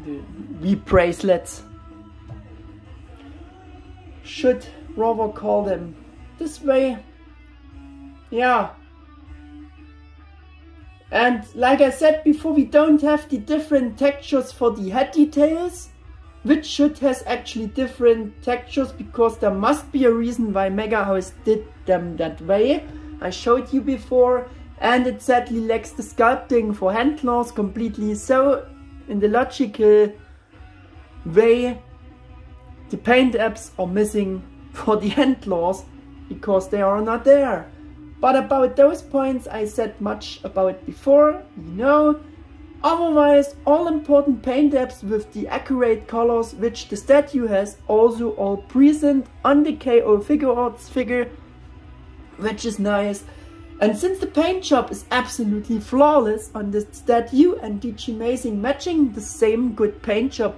The V-bracelets. Should rather call them this way. Yeah. And like I said before, we don't have the different textures for the head details, which should has actually different textures, because there must be a reason why Mega House did them that way. I showed you before, and it sadly lacks the sculpting for handlers completely. So in the logical way, the paint apps are missing for the handlers because they are not there. But about those points I said much about before, you know. Otherwise, all important paint apps with the accurate colors which the statue has also all present on the KO Figuarts figure, which is nice. And since the paint job is absolutely flawless on the statue and DigiAmazing matching the same good paint job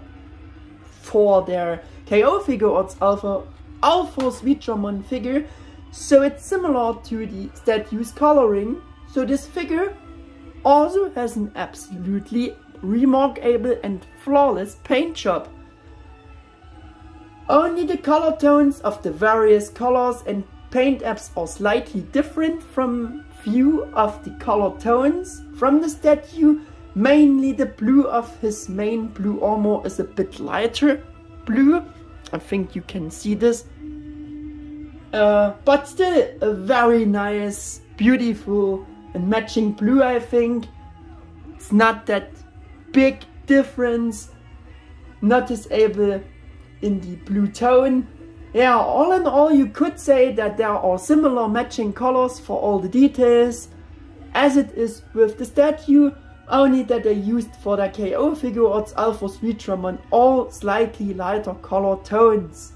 for their KO Figuarts Alphor's Vitramon figure, so it's similar to the statue's coloring. So this figure also has an absolutely remarkable and flawless paint job. Only the color tones of the various colors and paint apps are slightly different from few of the color tones from the statue. Mainly the blue of his main blue armor is a bit lighter blue. I think you can see this. But still a very nice, beautiful and matching blue, I think. It's not that big difference noticeable in the blue tone. Yeah, all in all you could say that there are similar matching colors for all the details as it is with the statue, only that they used for the KO Figuarts Alphor's Vitramon all slightly lighter color tones.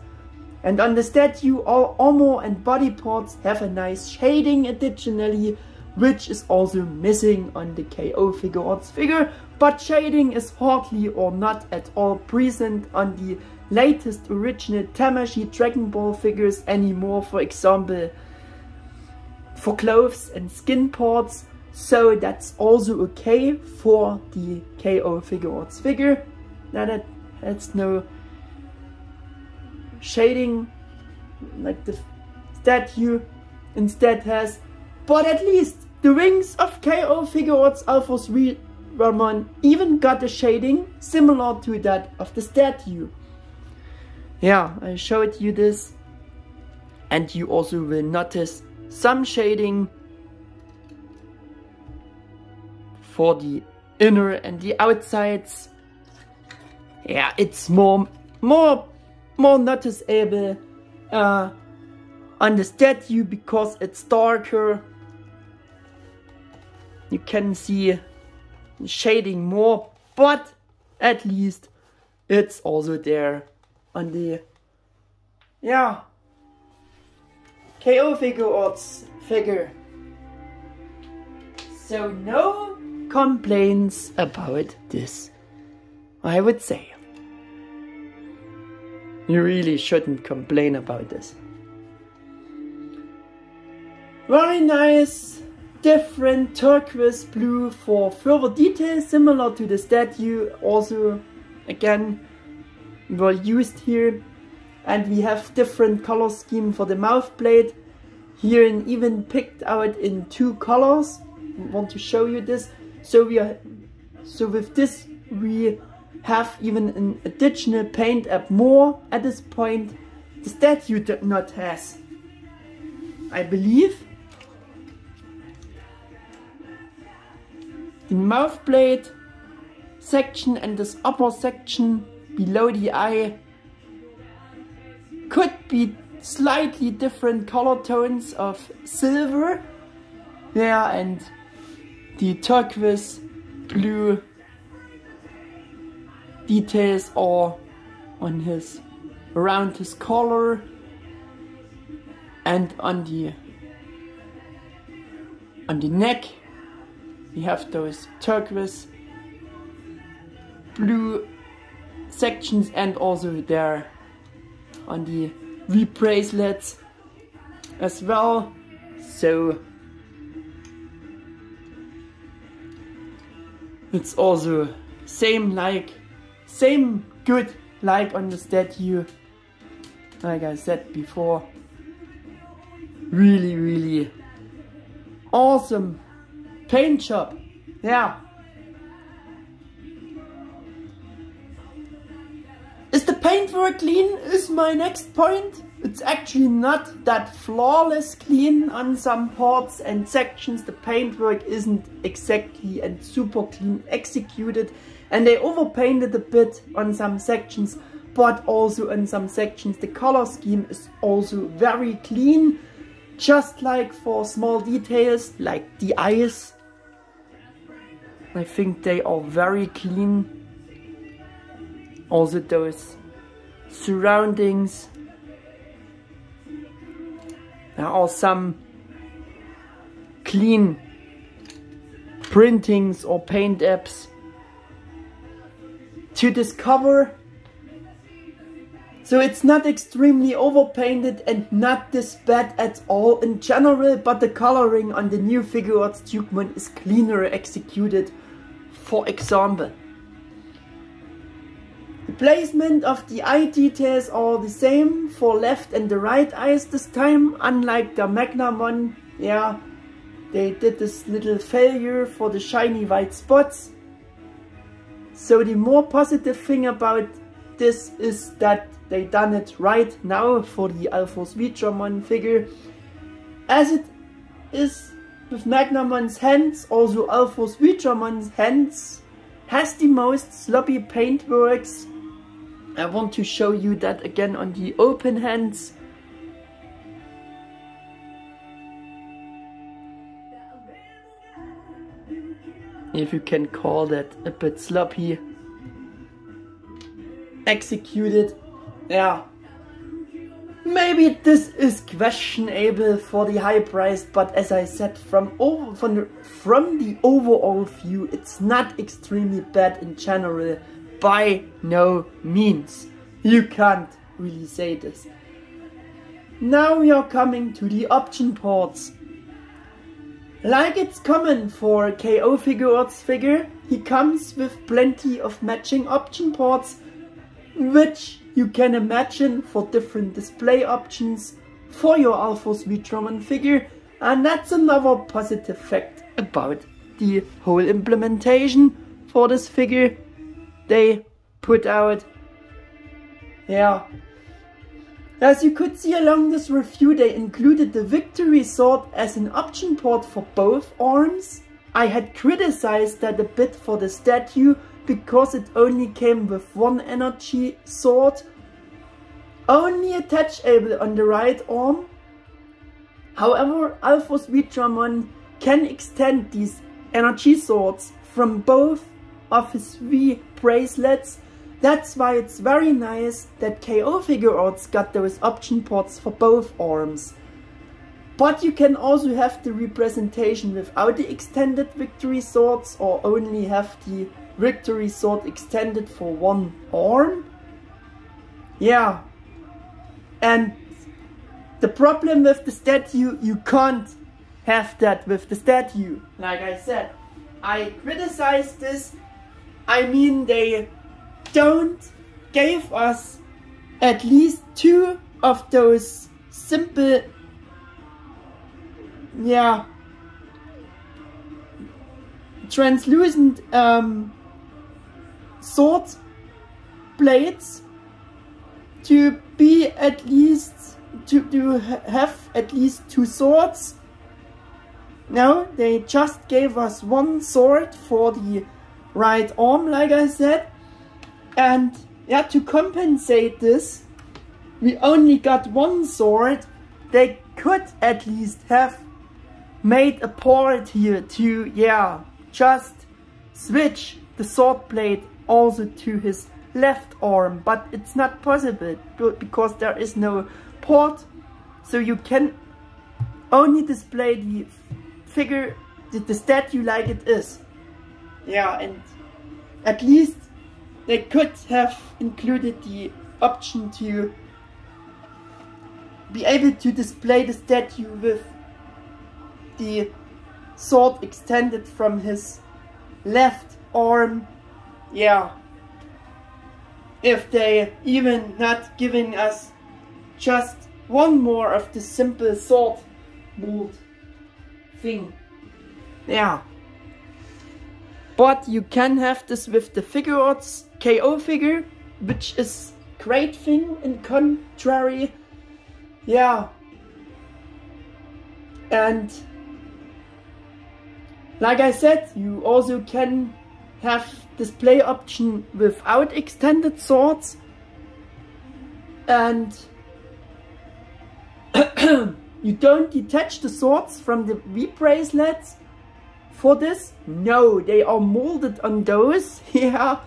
And on the statue all armor and body parts have a nice shading additionally, which is also missing on the KO Figuarts figure, but shading is hardly or not at all present on the latest original Tamashii Dragon Ball figures anymore, for example for clothes and skin parts, so that's also okay for the KO Figuarts figure. Now that has no shading like the statue instead has, but at least the wings of KO Figuarts Alphor's Vitramon even got a shading similar to that of the statue. Yeah, I showed you this, and you also will notice some shading for the inner and the outsides. Yeah, it's more noticeable on the statue because it's darker. You can see shading more, but at least it's also there on the KO Figuarts figure. So no complaints about this, I would say. You really shouldn't complain about this. Very nice, different turquoise blue for further details, similar to the statue. Also, again, were used here. And we have different color scheme for the mouth plate. Here and even picked out in 2 colors. I want to show you this. So with this we have even an additional paint app more at this point. The statue did not has, I believe. The mouth plate section and this upper section below the eye could be slightly different color tones of silver. Yeah, and the turquoise blue details are on around his collar and on the neck. We have those turquoise blue sections, and also there on the V-bracelets as well. So it's also same good like on the statue. Like I said before, really awesome paint job. Yeah. Is the paintwork clean? Is my next point. It's actually not that flawless clean on some parts and sections. The paintwork isn't exactly and super clean executed, and they overpainted a bit on some sections, but also in some sections the color scheme is also very clean, just like for small details like the eyes. I think they are very clean. Also those surroundings. There are some clean printings or paint apps to discover. So it's not extremely overpainted and not this bad at all in general, but the coloring on the new Figuarts Tubemon is cleaner executed, for example. The placement of the eye details are the same for left and the right eyes this time, unlike the Magnamon. Yeah, they did this little failure for the shiny white spots. So the more positive thing about this is that they done it right now for the Alphor's Vitramon figure. As it is with Magnamon's hands, also Alphor's Vitramon's hands has the most sloppy paintworks. I want to show you that again on the open hands. If you can call that a bit sloppy executed. Yeah, maybe this is questionable for the high price, but as I said, from the overall view, it's not extremely bad in general, by no means. You can't really say this. Now we are coming to the option parts. Like it's common for a KO Figuarts figure, he comes with plenty of matching option parts, which you can imagine for different display options for your Alphor's Vitramon figure, and that's another positive fact about the whole implementation for this figure they put out. Yeah. As you could see along this review, they included the Victory Sword as an option port for both arms. I had criticized that a bit for the statue, because it only came with one energy sword, only attachable on the right arm. However, Alphor's Vitramon can extend these energy swords from both of his V bracelets. That's why it's very nice that KO Figuarts got those option ports for both arms. But you can also have the representation without the extended Victory Swords, or only have the Victory Sword extended for one arm. Yeah. And the problem with the statue, you can't have that with the statue. Like I said, I criticized this. I mean, they don't give us at least two of those simple, yeah, translucent sword blades to be at least to have at least two swords. No, they just gave us one sword for the right arm, like I said, and yeah, to compensate this, we only got one sword. They could at least have made a port here to, yeah, just switch the sword blade also to his left arm, but it's not possible because there is no port, so you can only display the figure, the statue like it is. Yeah, and at least they could have included the option to be able to display the statue with the sword extended from his left arm. Yeah, if they even not giving us just one more of the simple sword mold thing. Yeah, but you can have this with the Figuarts KO figure, which is great thing in contrary. Yeah, and like I said, you also can have display option without extended swords, and you don't detach the swords from the V-bracelets for this. No, they are molded on those. Yeah,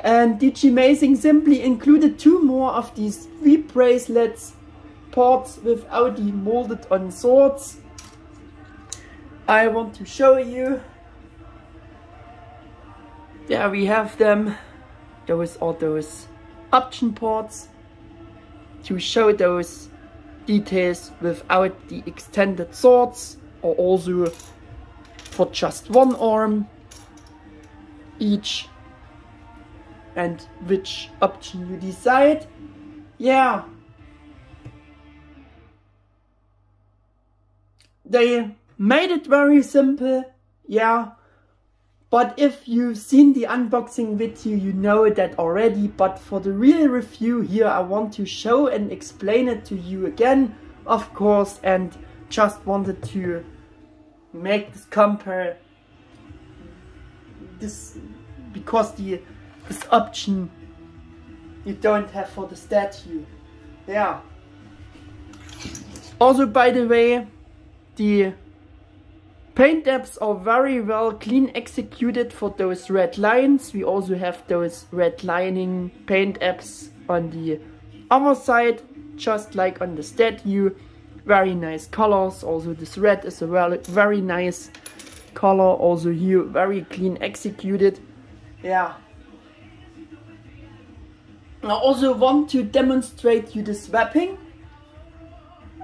and DigiMazing simply included 2 more of these V-bracelets parts without the molded on swords. I want to show you. There we have them. Those are those option parts to show those details without the extended swords, or also for just one arm each, and which option you decide. Yeah, they made it very simple. Yeah, but if you've seen the unboxing video, you know that already. But for the real review here, I want to show and explain it to you again, of course, and just wanted to make this compare this, because this option you don't have for the statue. Yeah. Also, by the way, the paint apps are very well clean executed for those red lines. We also have those red lining paint apps on the other side, just like on the statue. Very nice colors. Also this red is a very nice color. Also here, very clean executed. Yeah. I also want to demonstrate you the swapping.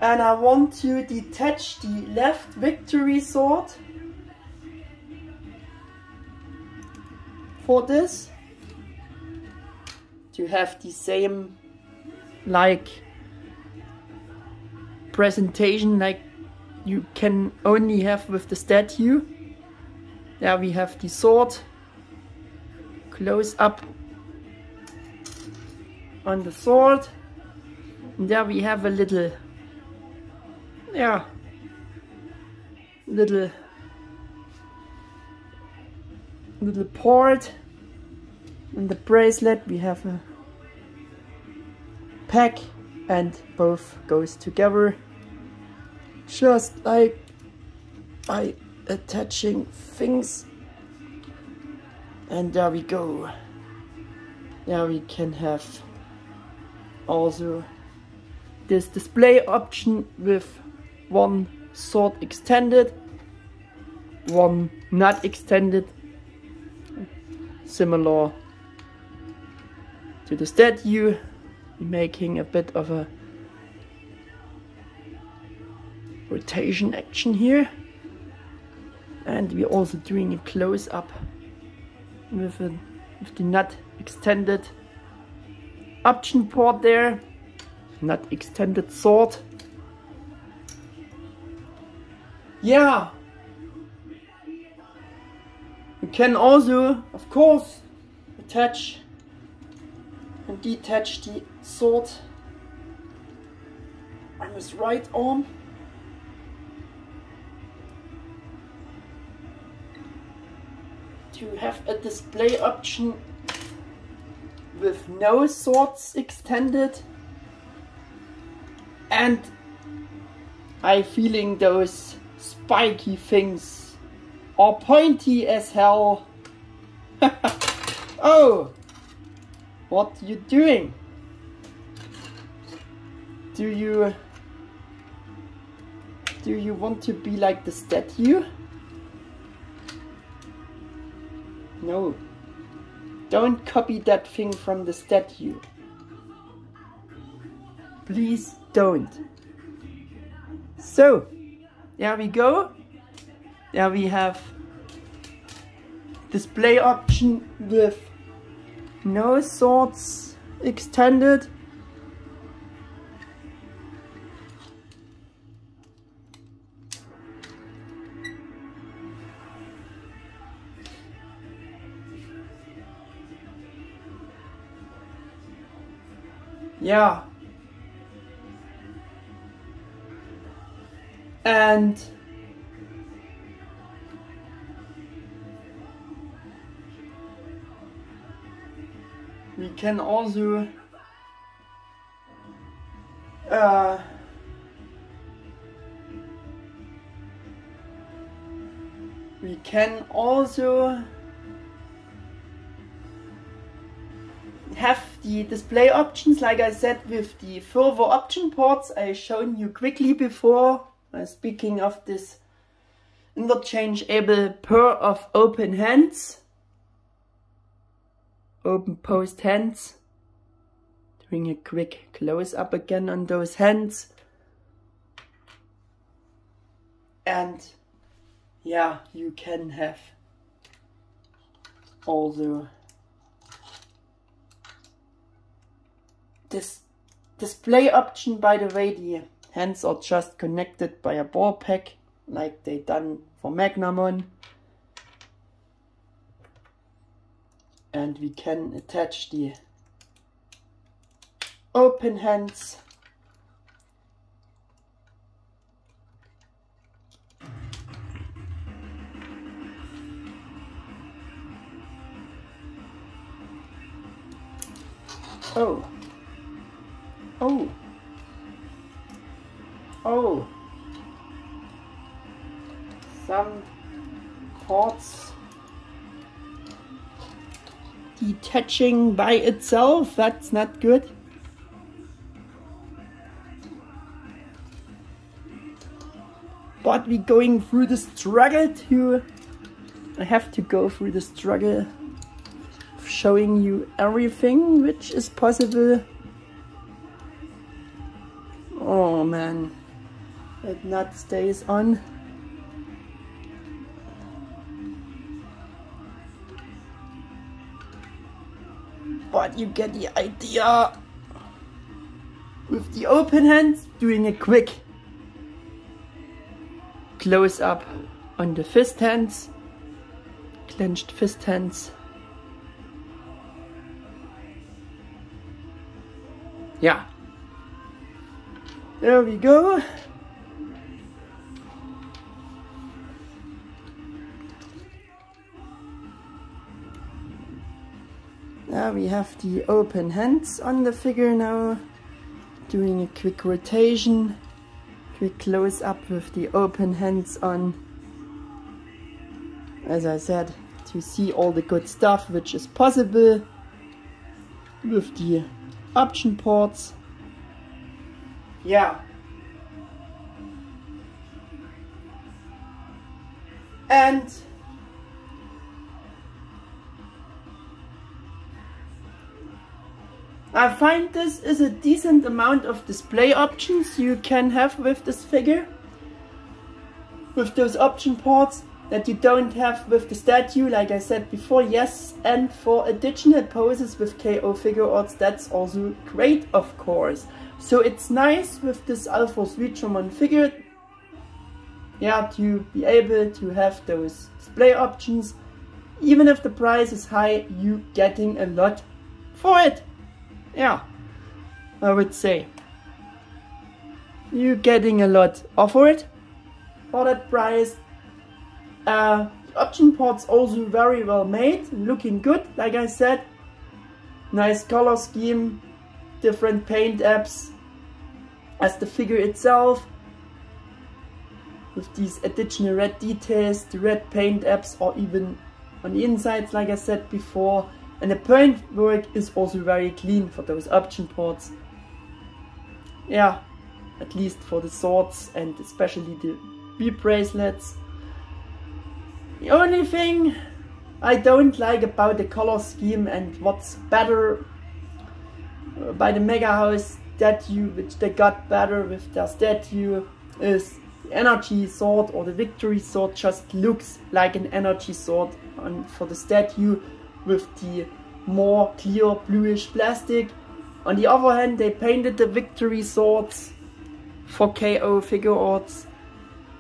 And I want to detach the left victory sword for this, to have the same like presentation like you can only have with the statue. There we have the sword close up on the sword, and there we have a little, yeah, little port. In the bracelet we have a pack, and both goes together just like by attaching things. And there we go. There we can have also this display option with one sword extended, one not extended, similar to the statue, making a bit of a rotation action here. And we're also doing a close up with the not extended option port there, not extended sword. Yeah, you can also, of course, attach and detach the sword on his right arm. To have a display option with no swords extended, and I feeling those spiky things are pointy as hell. Oh, what you doing? Do you want to be like the statue? No, don't copy that thing from the statue. Please don't. So, there we go. There we have display option with no swords extended. Yeah, And we can also have the display options, like I said, with the further option ports I shown you quickly before. Speaking of this interchangeable pair of open hands, open post hands. Doing a quick close up again on those hands. And yeah, you can have also this display option. By the way, the hands are just connected by a ball pack like they done for Magnamon. And we can attach the open hands some parts detaching by itself. That's not good. But we're going through the struggle I have to go through the struggle of showing you everything which is possible. Oh man, it not stays on. But you get the idea. With the open hands, doing a quick close up on the fist hands, clenched fist hands. Yeah, there we go. Now we have the open hands on the figure now, doing a quick rotation. Quick close up with the open hands on. As I said, to see all the good stuff which is possible with the option ports. Yeah. And I find this is a decent amount of display options you can have with this figure. With those option ports that you don't have with the statue, like I said before, yes. And for additional poses with KO Figuarts, that's also great, of course. So it's nice with this Alphorss Retramon figure, yeah, to be able to have those display options. Even if the price is high, you getting a lot for it. Yeah, I would say you're getting a lot for it for that price. Option ports also very well made, looking good, like I said. Nice color scheme, different paint apps as the figure itself, with these additional red details, the red paint apps, or even on the insides, like I said before. And the paint work is also very clean for those option ports. Yeah, at least for the swords and especially the B-bracelets. The only thing I don't like about the color scheme and what's better by the Mega House statue, which they got better with their statue, is the energy sword, or the victory sword just looks like an energy sword for the statue, with the more clear bluish plastic. On the other hand, they painted the victory swords for KO Figuarts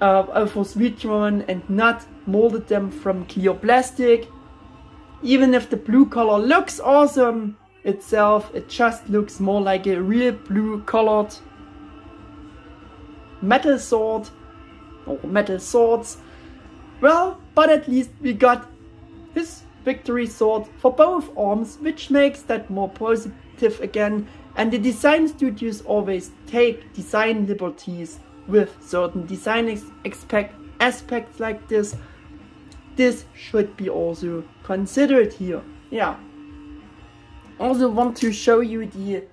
Alphorss Retramon and not molded them from clear plastic. Even if the blue color looks awesome itself, it just looks more like a real blue colored metal sword. or metal swords. Well, but at least we got his victory sword for both arms, which makes that more positive again. And the design studios always take design liberties with certain design aspects like this. This should be also considered here. Yeah. Also want to show you the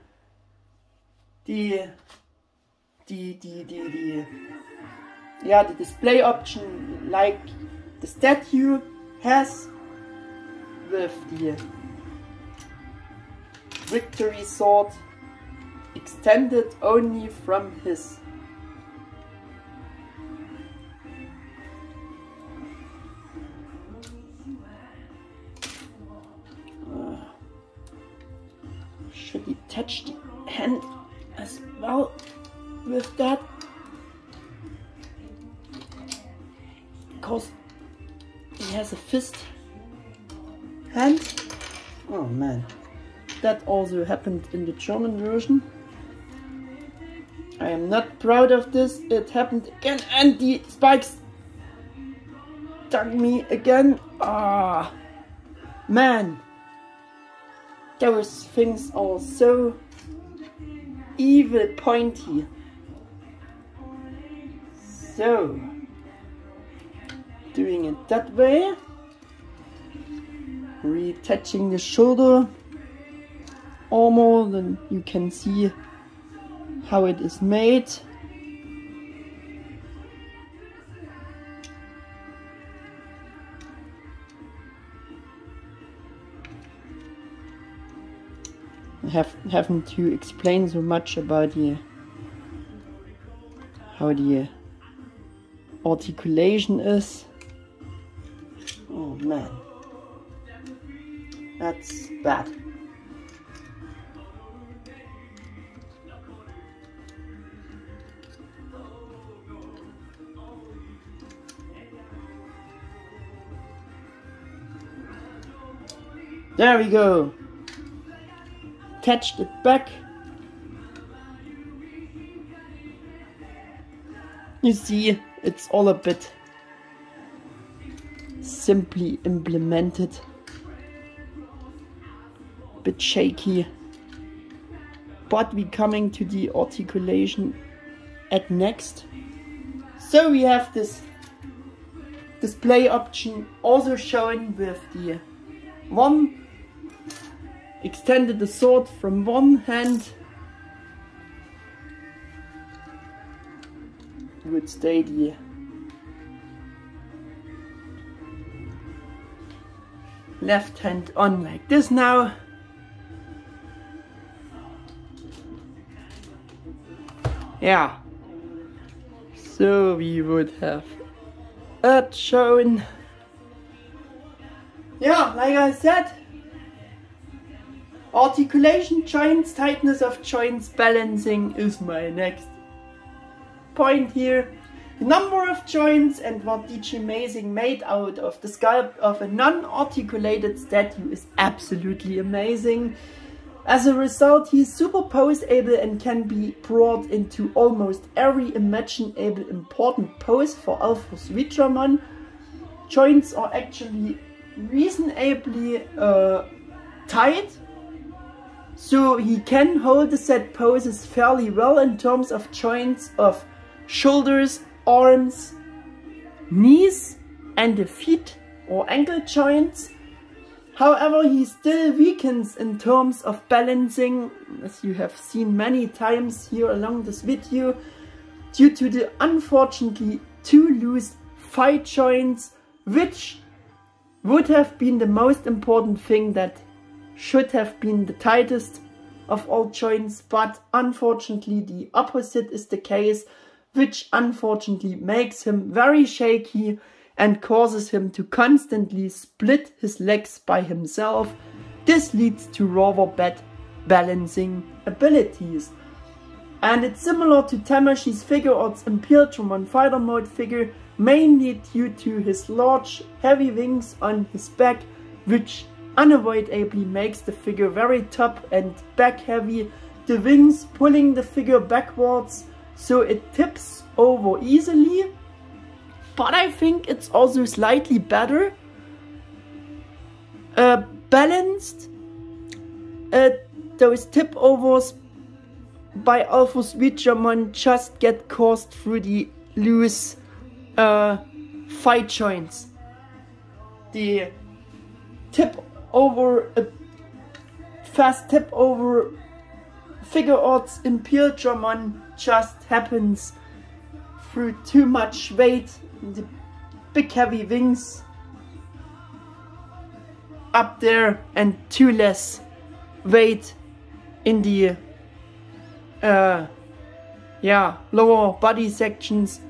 display option like the statue has, with the victory sword extended only from his should detach the hand as well with that, because he has a fist hand. Oh man, that also happened in the German version. I am not proud of this. It happened again, and the spikes stung me again. Ah, man, those things are so evil pointy. So, doing it that way, retouching the shoulder armor, then you can see how it is made. I haven't to explain so much about how the articulation is. Oh man, that's bad. There we go. Attached it back. You see, it's all a bit simply implemented, a bit shaky, but we're coming to the articulation at next. So we have this display option also shown with the one extended the sword from one hand, would stay the left hand on like this now. Yeah, so we would have that shown. Yeah, like I said, articulation, joints, tightness of joints, balancing is my next point here. The number of joints and what DJ Mazing made out of the sculpt of a non-articulated statue is absolutely amazing. As a result, he is super pose able and can be brought into almost every imaginable important pose for Alphonse Wichermann. Joints are actually reasonably tight, so he can hold the set poses fairly well in terms of joints of shoulders, arms, knees and the feet or ankle joints. However, he still weakens in terms of balancing, as you have seen many times here along this video, due to the unfortunately too loose thigh joints, which would have been the most important thing, that should have been the tightest of all joints, but unfortunately the opposite is the case, which unfortunately makes him very shaky and causes him to constantly split his legs by himself. This leads to rather bad balancing abilities. And it's similar to Tamashi's Figuarts Imperialtron Fighter Mode figure, mainly due to his large heavy wings on his back, which unavoidably makes the figure very top and back heavy, the wings pulling the figure backwards so it tips over easily. but I think it's also slightly better balanced. Those tip overs by Alphonse Wichermann just get caused through the loose fight joints. The tip over, fast tip over figure odds in Wichermann just happens through too much weight, the big heavy wings up there and too less weight in the lower body sections.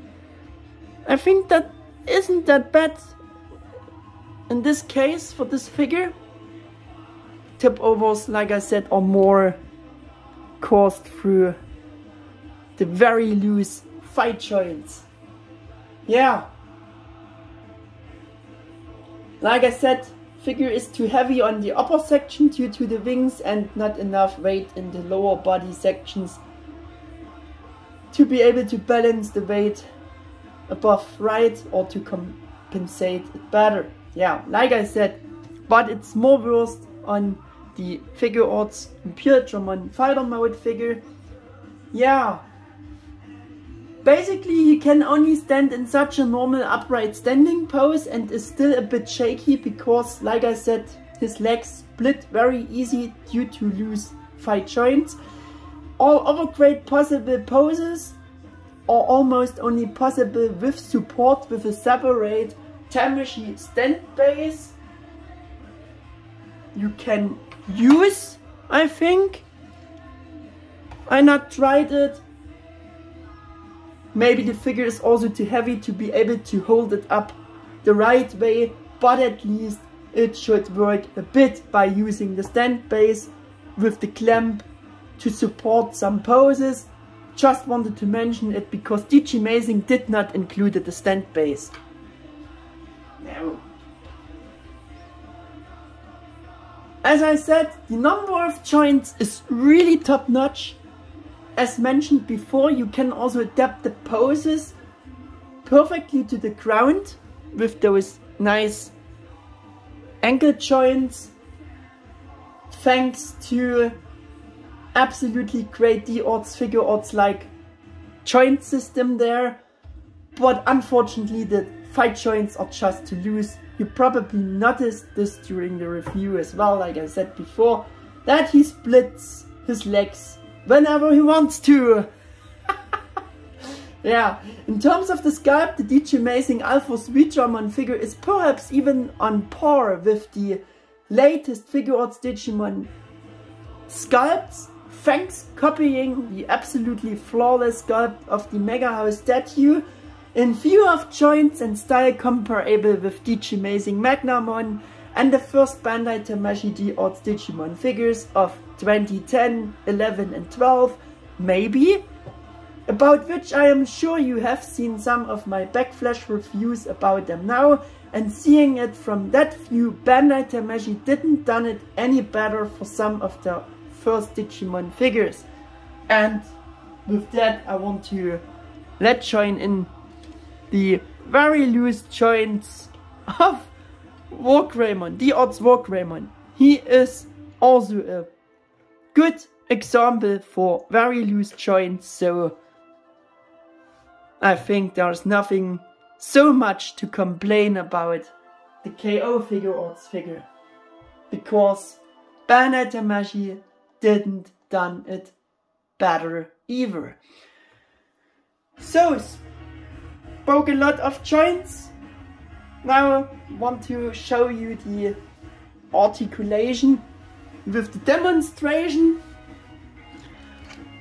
I think that isn't that bad in this case for this figure. Tip overs, like I said, are more caused through the very loose fight joints. Yeah, like I said, figure is too heavy on the upper section due to the wings and not enough weight in the lower body sections to be able to balance the weight above right or to compensate it better. Yeah, like I said, but it's more worse on the figure odds in Wichermann fighter mode figure. Yeah, basically he can only stand in such a normal upright standing pose and is still a bit shaky because, like I said, his legs split very easy due to loose fight joints. All other great possible poses are almost only possible with support with a separate Tamashi stand base you can use, I think. I not tried it. Maybe the figure is also too heavy to be able to hold it up the right way, but at least it should work a bit by using the stand base with the clamp to support some poses. Just wanted to mention it because DigiMazing did not include the stand base. No. As I said, the number of joints is really top notch. As mentioned before, you can also adapt the poses perfectly to the ground with those nice ankle joints, thanks to absolutely great D-odds, figure odds like joint system there. But unfortunately the fight joints are just too loose. You probably noticed this during the review as well, like I said before, that he splits his legs whenever he wants to. Yeah, in terms of the sculpt, the DigiMazing Alphonse Wichermann figure is perhaps even on par with the latest figure odds Digimon sculpts, thanks copying the absolutely flawless sculpt of the Mega House statue in view of joints and style comparable with DigiMazing Magnamon and the first Bandai Tamashii D-odds Digimon figures of 2010, 11 and 12, maybe, about which I am sure you have seen some of my backflash reviews about them now, and seeing it from that view, Bandai Tamashii didn't done it any better for some of the first Digimon figures. And with that I want to join in the very loose joints of Wargreymon, D-odds Wargreymon. He is also a good example for very loose joints, so I think there's nothing so much to complain about the KO figure odds figure, because Bandai Tamashii didn't done it better either. So, spoke a lot of joints. Now I want to show you the articulation with the demonstration.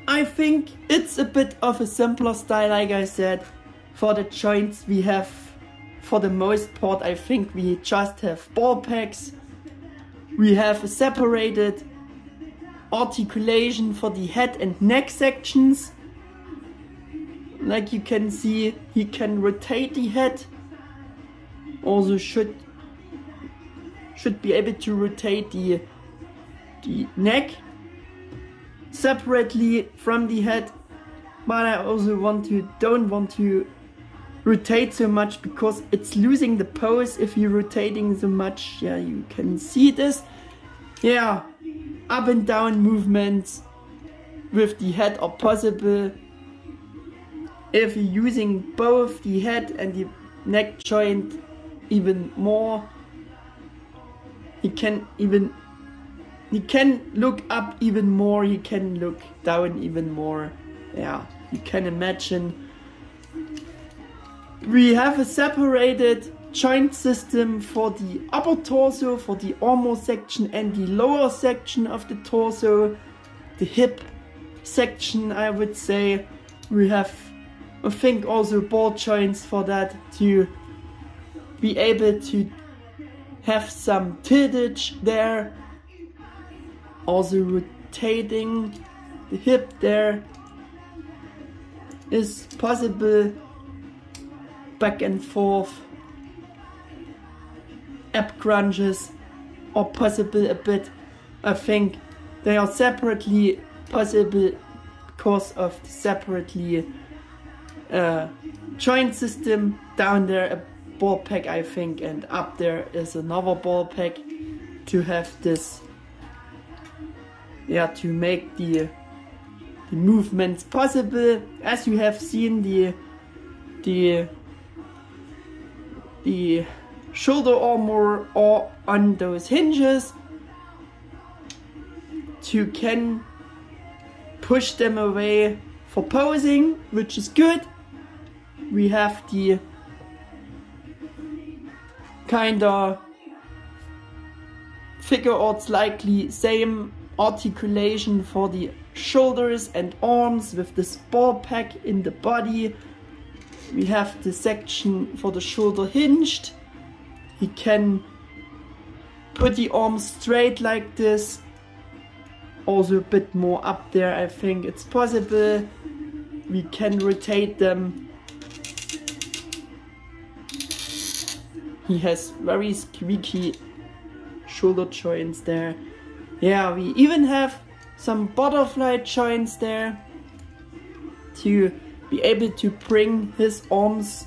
I think it's a bit of a simpler style, like I said. For the joints we have, for the most part, I think we just have ball packs. We have a separated articulation for the head and neck sections. Like you can see, he can rotate the head. Also should be able to rotate the neck separately from the head. But I also don't want to rotate so much because it's losing the pose if you're rotating so much. Yeah, you can see this. Yeah, up and down movements with the head are possible. If you're using both the head and the neck joint even more, you can look up even more, you can look down even more. Yeah, you can imagine. We have a separated joint system for the upper torso, for the armor section and the lower section of the torso, the hip section, I would say. We have, I think, also ball joints for that, to be able to have some tiltage there. Also rotating the hip there is possible, back and forth. Ab crunches are possible a bit. I think they are separately possible because of the separately joint system. Down there a ball pack, I think, and up there is another ball pack to have this, yeah, to make the movements possible. As you have seen, the shoulder armor are on those hinges. You can push them away for posing, which is good. We have the kinda figure out likely same articulation for the shoulders and arms with this ball pack in the body. We have the section for the shoulder hinged. You can put the arms straight like this. Also a bit more up there, I think it's possible. We can rotate them. He has very squeaky shoulder joints there. Yeah, we even have some butterfly joints there to be able to bring his arms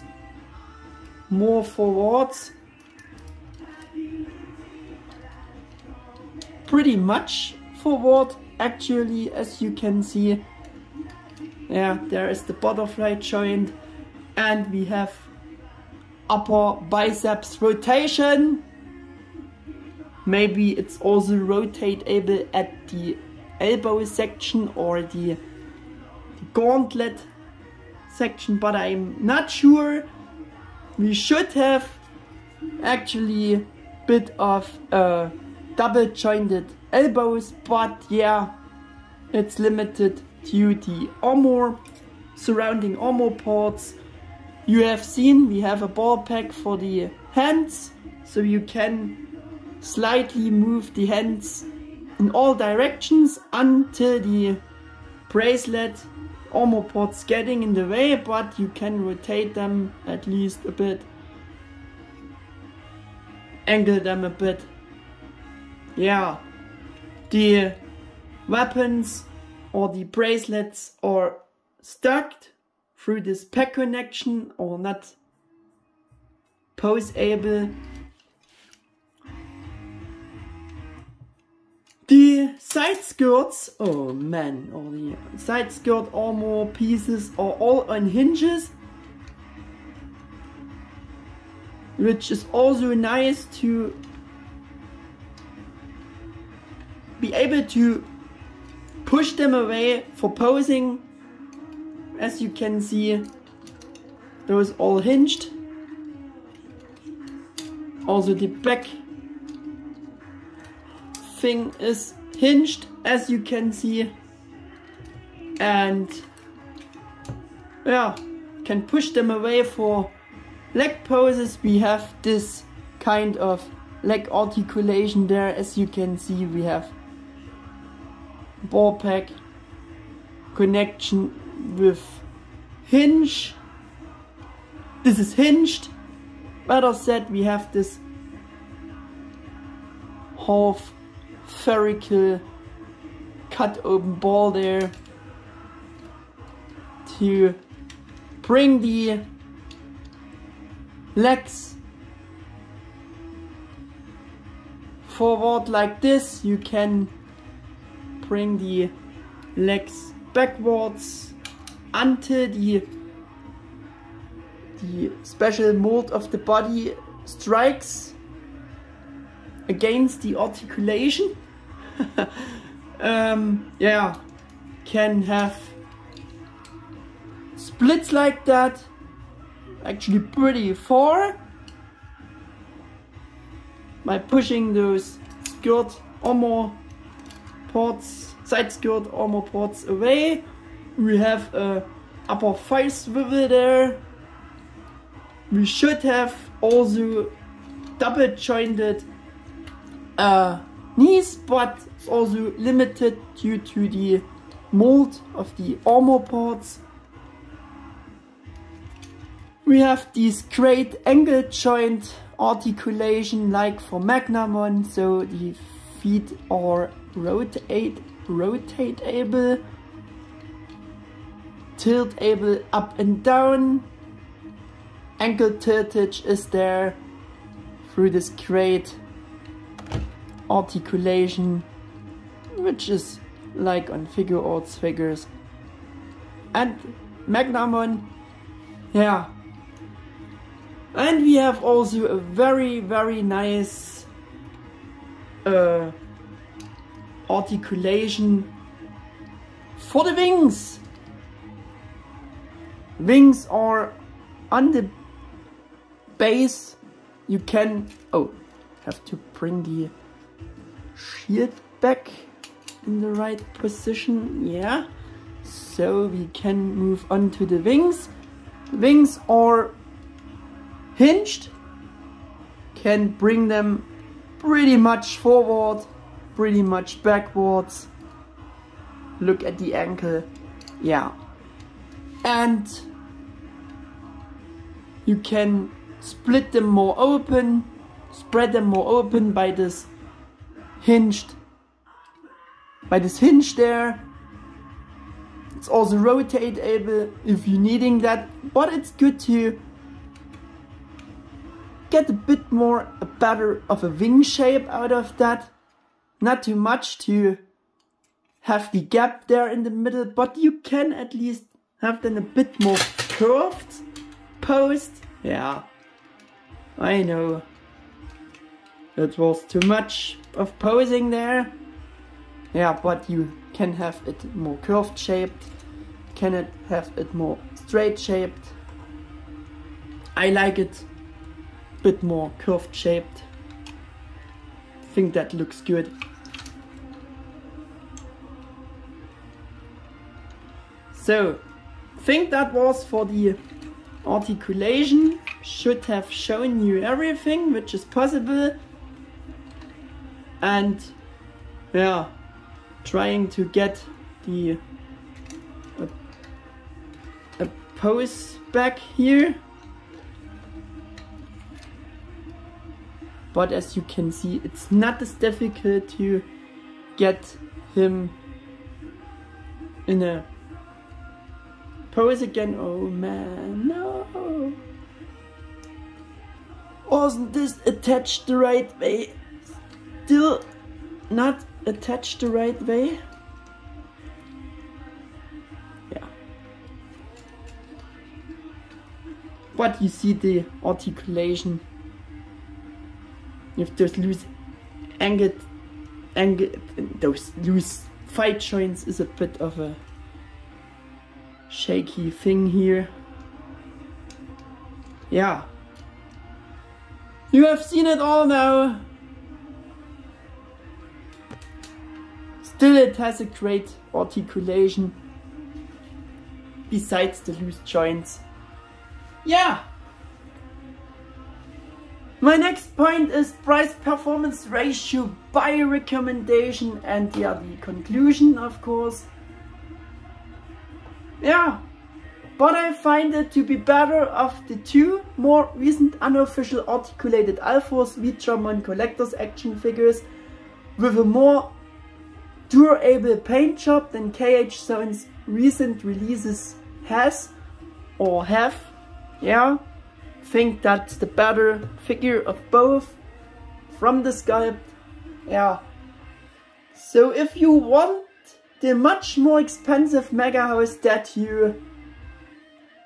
more forwards. Pretty much forward, actually, as you can see. Yeah, there is the butterfly joint, and we have upper biceps rotation. Maybe it's also rotatable at the elbow section or the gauntlet section, but I'm not sure. We should have actually a bit of double jointed elbows, but yeah, it's limited to the armor, surrounding armor parts. You have seen we have a ball pack for the hands, so you can slightly move the hands in all directions until the bracelet armor parts getting in the way, but you can rotate them at least a bit, angle them a bit. Yeah, the weapons or the bracelets are stuck through this pack connection or not poseable. The side skirts, oh man, all the side skirt armor pieces are all on hinges, which is also nice to be able to push them away for posing. As you can see, those all hinged. Also the back thing is hinged, as you can see, and yeah, can push them away for leg poses. We have this kind of leg articulation there. As you can see, we have ball pack connection with hinge. This is hinged. Better said, we have this half spherical cut open ball there to bring the legs forward like this. You can bring the legs backwards until the special mold of the body strikes against the articulation. Yeah, can have splits like that, actually pretty far, by pushing those skirt armor ports, side skirt armor ports away. We have a upper thigh swivel there. We should have also double jointed knees, but it's also limited due to the mold of the armor ports. We have this great ankle joint articulation like for Magnamon, so the feet are rotateable, tiltable up and down. Ankle tiltage is there through this great articulation, which is like on Figuarts figures. And Magnamon, yeah. And we have also a very, very nice articulation for the wings. Wings are on the base. You can, oh, have to bring the shield back in the right position. Yeah, so we can move on to the wings. Wings are hinged, can bring them pretty much forward, pretty much backwards. Look at the ankle, yeah. And you can split them more open, spread them more open by this hinge there. It's also rotateable if you're needing that, but it's good to get a bit more, better of a wing shape out of that. Not too much to have the gap there in the middle, but you can at least have them a bit more curved posed. Yeah, I know it was too much of posing there. Yeah, but you can have it more curved shaped, can it have it more straight shaped. I like it a bit more curved shaped. I think that looks good. So, I think that was for the articulation. Should have shown you everything which is possible. And yeah, trying to get the a pose back here. But as you can see, it's not as difficult to get him in a pose again. Oh man, no! Wasn't this attached the right way? Still not attached the right way? Yeah. But you see the articulation. If those loose those loose thigh joints is a bit of a shaky thing here. Yeah. You have seen it all now. Still it has a great articulation besides the loose joints. Yeah. My next point is price performance ratio by recommendation, and yeah, the conclusion of course. Yeah, but I find it to be better of the two more recent unofficial articulated Alforce Vitramon Collector's Action figures with a more durable paint job than KH7's recent releases has or have. Yeah, think that's the better figure of both from the sculpt. Yeah. So if you want the much more expensive Mega House statue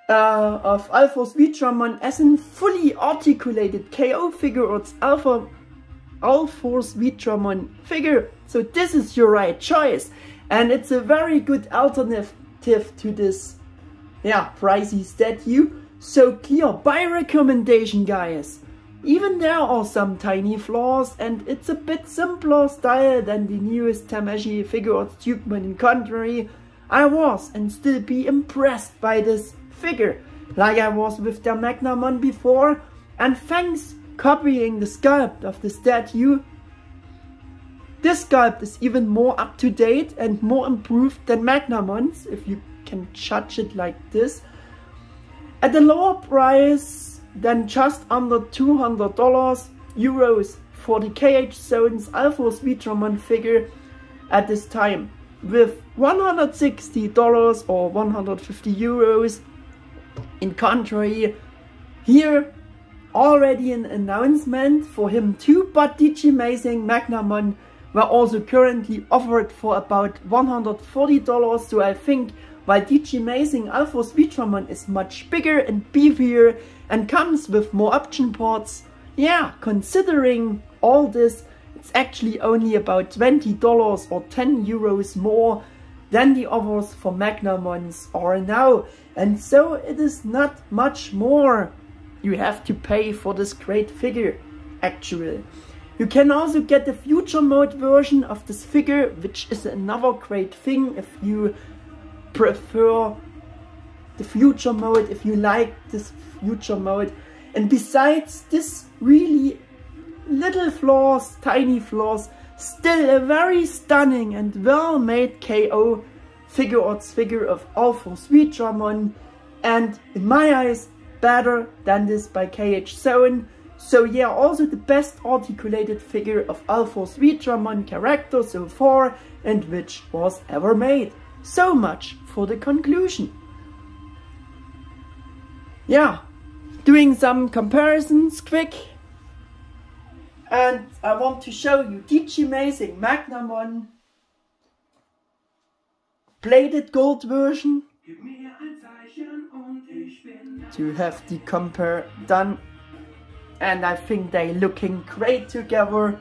of Alphor's Vitramon as a fully articulated KO figure, or it's Alphor's Vitramon figure, so this is your right choice, and it's a very good alternative to this, yeah, pricey statue. So clear buy recommendation, guys. Even there are some tiny flaws, and it's a bit simpler style than the newest Tamashii Figuarts Dukeman. In contrary, I was and still be impressed by this figure, like I was with the Magnamon before, and thanks copying the sculpt of the statue, this sculpt is even more up to date and more improved than Magnamon's, if you can judge it like this, at a lower price than just under €200 for the KH Zone's Alphor's Vitramon figure at this time, with $160 or €150. In contrary, here already an announcement for him too, but Digimazing Magnamon were also currently offered for about $140, so I think while Digimazing Alphor's Vitramon is much bigger and beefier and comes with more option ports, yeah, considering all this, it's actually only about $20 or €10 more than the offers for Magnamons are now, and so it is not much more you have to pay for this great figure, actually. You can also get the future mode version of this figure, which is another great thing if you prefer the future mode, if you like this future mode. And besides this really little flaws, tiny flaws, still a very stunning and well made KO Figuarts figure of Alphor's Vitramon, and in my eyes better than this by KH Zone. So yeah, also the best articulated figure of Alphor's Vitramon character so far, and which was ever made. So much for the conclusion. Yeah, doing some comparisons quick. And I want to show you Digimazing Magnamon plated gold version, to have the compare done, and I think they looking great together.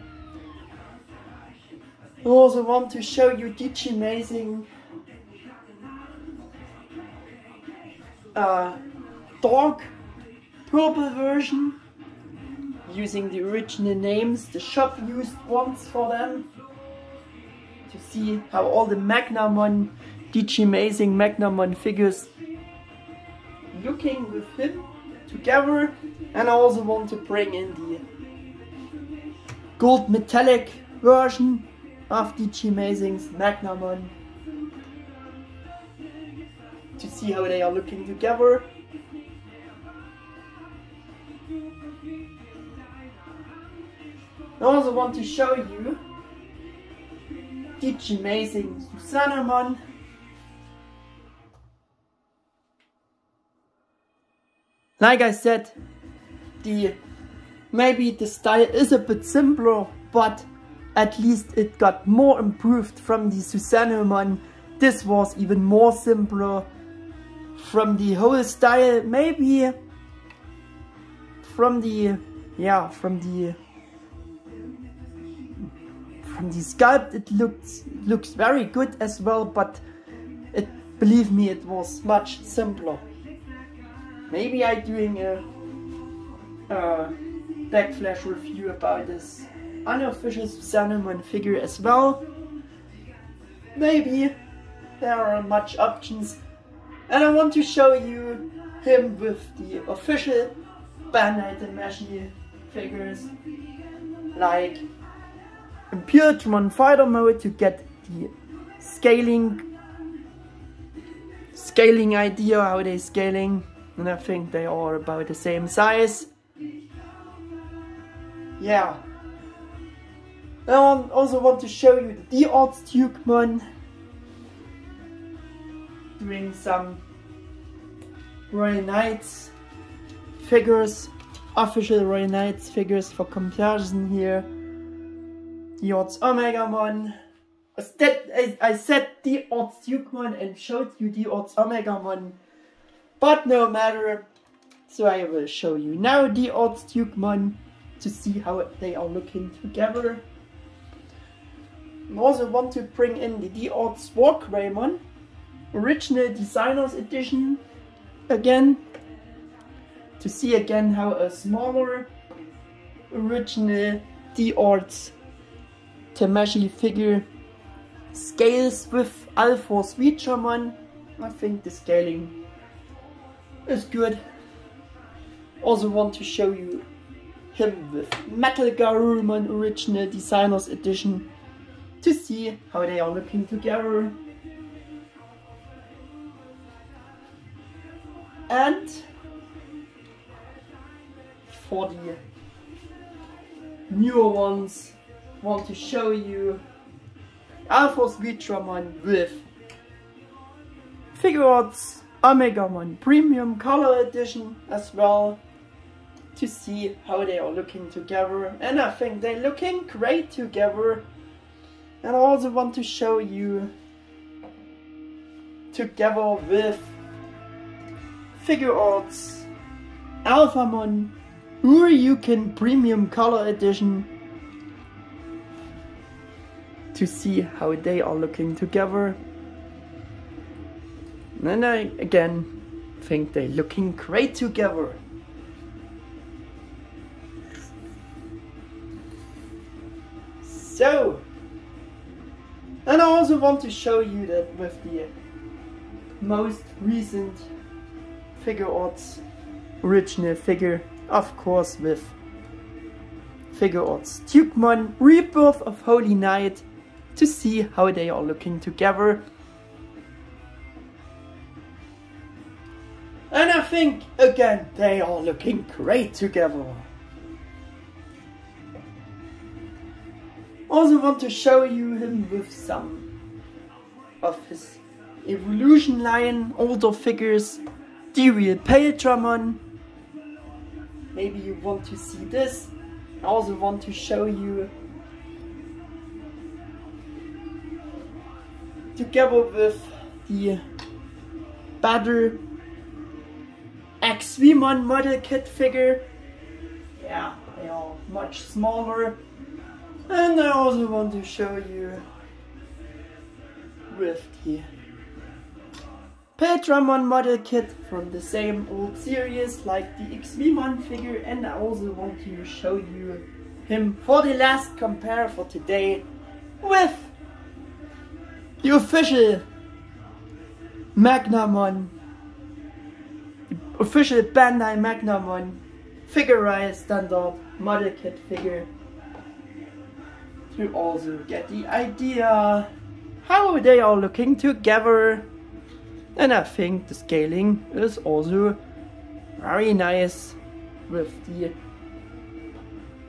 I also want to show you Digimazing dark purple version, using the original names, the shop used ones for them, to see how all the Magnamon, Digimazing Magnamon figures looking with him together. And I also want to bring in the gold metallic version of Digimazing's Magnamon, to see how they are looking together. I also want to show you Digimazing Susanamon. Like I said, maybe the style is a bit simpler, but at least it got more improved from the Susanamon. This was even more simpler from the whole style, maybe from the sculpt it looks very good as well, but believe me, it was much simpler. Maybe I'm doing a backflash review about this unofficial Susanamon figure as well. Maybe there are much options, and I want to show you him with the official Bandai Tamashii figures, like Imperialmon Fighter mode, to get the scaling idea, how they scaling, and I think they are about the same size. Yeah. I also want to show you the D-Arts Dukemon, doing some Royal Knights figures, official Royal Knights figures for comparison here. The odds Omegamon. I said the odds Dukemon and showed you the odds Omegamon, but no matter. So I will show you now the odds Dukemon to see how they are looking together. I also want to bring in the odds Wargreymon, original designers edition again, to see again how a smaller original D-Odds Tamashii figure scales with Alphor's Reachermon. I think the scaling is good. Also want to show you him with Metal Garurumon original designers edition to see how they are looking together. And for the newer ones, want to show you Alphor's Reachermon with Figuarts Omegamon Premium Color Edition as well, to see how they are looking together, and I think they're looking great together. And I also want to show you together with Figuarts Alphamon Ryukin Premium Color Edition, to see how they are looking together. And I again think they're looking great together. So, and I also want to show you that with the most recent Figuarts original figure, of course with Figuarts Dukemon Rebirth of Holy Knight, to see how they are looking together. And I think again they are looking great together. Also want to show you him with some of his Evolution line older figures. The real Paildramon. Maybe you want to see this. I also want to show you together with the Battle XVmon model kit figure. Yeah, they are much smaller. And I also want to show you with the Paildramon model kit from the same old series like the XVmon figure, and I also want to show you him for the last compare for today with the official Magnamon, the official Bandai Magnamon Figurized standard model kit figure, to also get the idea how they are looking together. And I think the scaling is also very nice with the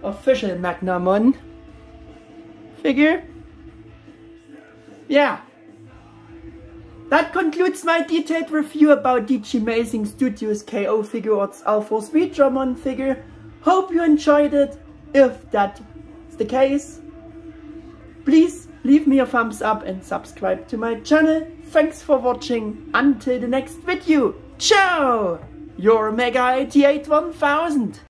official Magnamon figure. Yeah, that concludes my detailed review about DG Amazing Studios KO Figuarts Alphor's Reachermon figure. Hope you enjoyed it. If that's the case, please leave me a thumbs up and subscribe to my channel. Thanks for watching. Until the next video. Ciao! Your Mega 88 1000.